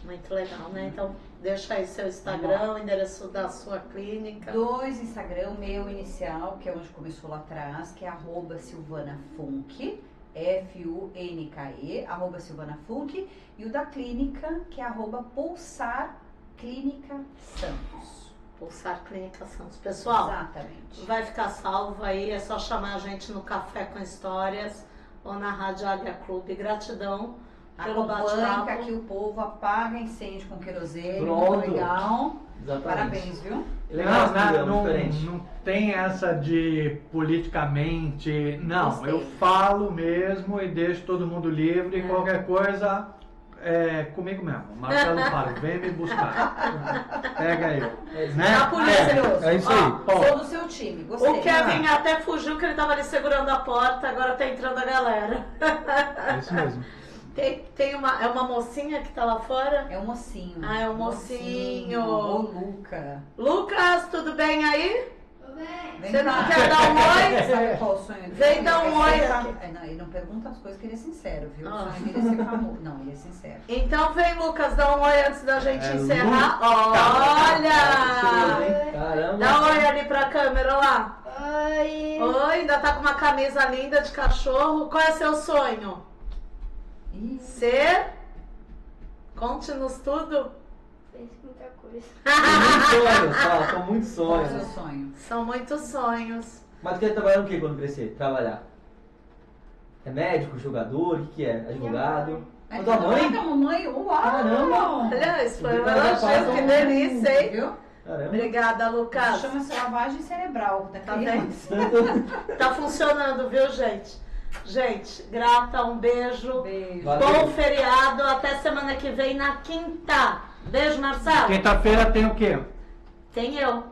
Muito legal, né? Então deixa aí seu Instagram, o endereço da sua clínica. 2 Instagram, meu inicial, que é onde começou lá atrás, que é @SilvanaFunk, FUNKE, @SilvanaFunk, e o da clínica, que é @Pulsar Clínica Santos. Pulsar Clínica Santos. Pessoal, Exatamente. vai ficar salvo aí, é só chamar a gente no Café com Histórias ou na Rádio Águia Clube. Gratidão pelo Acompanha bate-papo. que aqui o povo apaga incêndio com querosene, Pronto. muito legal. Exatamente. Parabéns, viu? Legal esse programa, não, diferente. não tem essa de politicamente. Não, Gostei. eu falo mesmo e deixo todo mundo livre. Qualquer coisa é comigo mesmo. Marcelo Faro, vem me buscar. Pega eu. É isso. Né? A polícia. É isso aí. Ó, Sou do seu time, gostei. o Kevin até fugiu que ele tava ali segurando a porta, agora tá entrando a galera. É isso mesmo. Tem é uma mocinha que tá lá fora? É um mocinho. Ah, é um mocinho. O Luca. Lucas, tudo bem aí? Vem Você cá. não quer dar um oi? Sabe qual o sonho dele? Vem dar um oi Ele aqui. não, ele não pergunta as coisas que ele é sincero, viu? O Ah. sonho dele é ser famoso. Não, ele é sincero. Então vem, Lucas, dá um oi antes da gente É, encerrar. Olha! Caramba! Dá um oi ali pra câmera lá. Oi. Oi, ainda tá com uma camisa linda de cachorro. Qual é seu sonho? Ih, Ser? Conte-nos tudo. Fez muita coisa. Muitos sonhos, fala, são muitos qual é o sonhos. seu sonho? São muitos sonhos. Mas tu quer trabalhar no que quando crescer? Trabalhar? É médico, jogador, o que é? Advogado? É A tua mãe? Caraca, mamãe, uau! Caramba! Olha, isso foi um Obrigada, elogio, Paulo. que delícia, hein? Viu? Caramba! Obrigada, Isso Lucas. chama-se lavagem cerebral da Tá criança. Tá funcionando, viu, gente? Gente, grata, um beijo. Beijo. Valeu. Bom feriado, até semana que vem na quinta. Beijo, Marcelo. Quinta-feira tem o quê? Tem eu.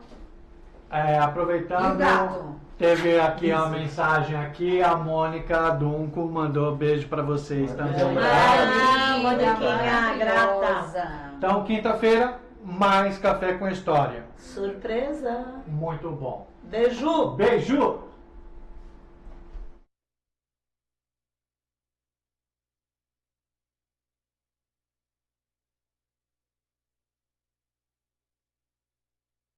É, E o aproveitando, gato? teve aqui Isso. uma mensagem aqui, a Mônica Dunco mandou beijo pra vocês também. Ah, Moniquinha, maravilhosa. Então, quinta-feira, mais Café com História. Surpresa. Muito bom. Beijo. Beijo!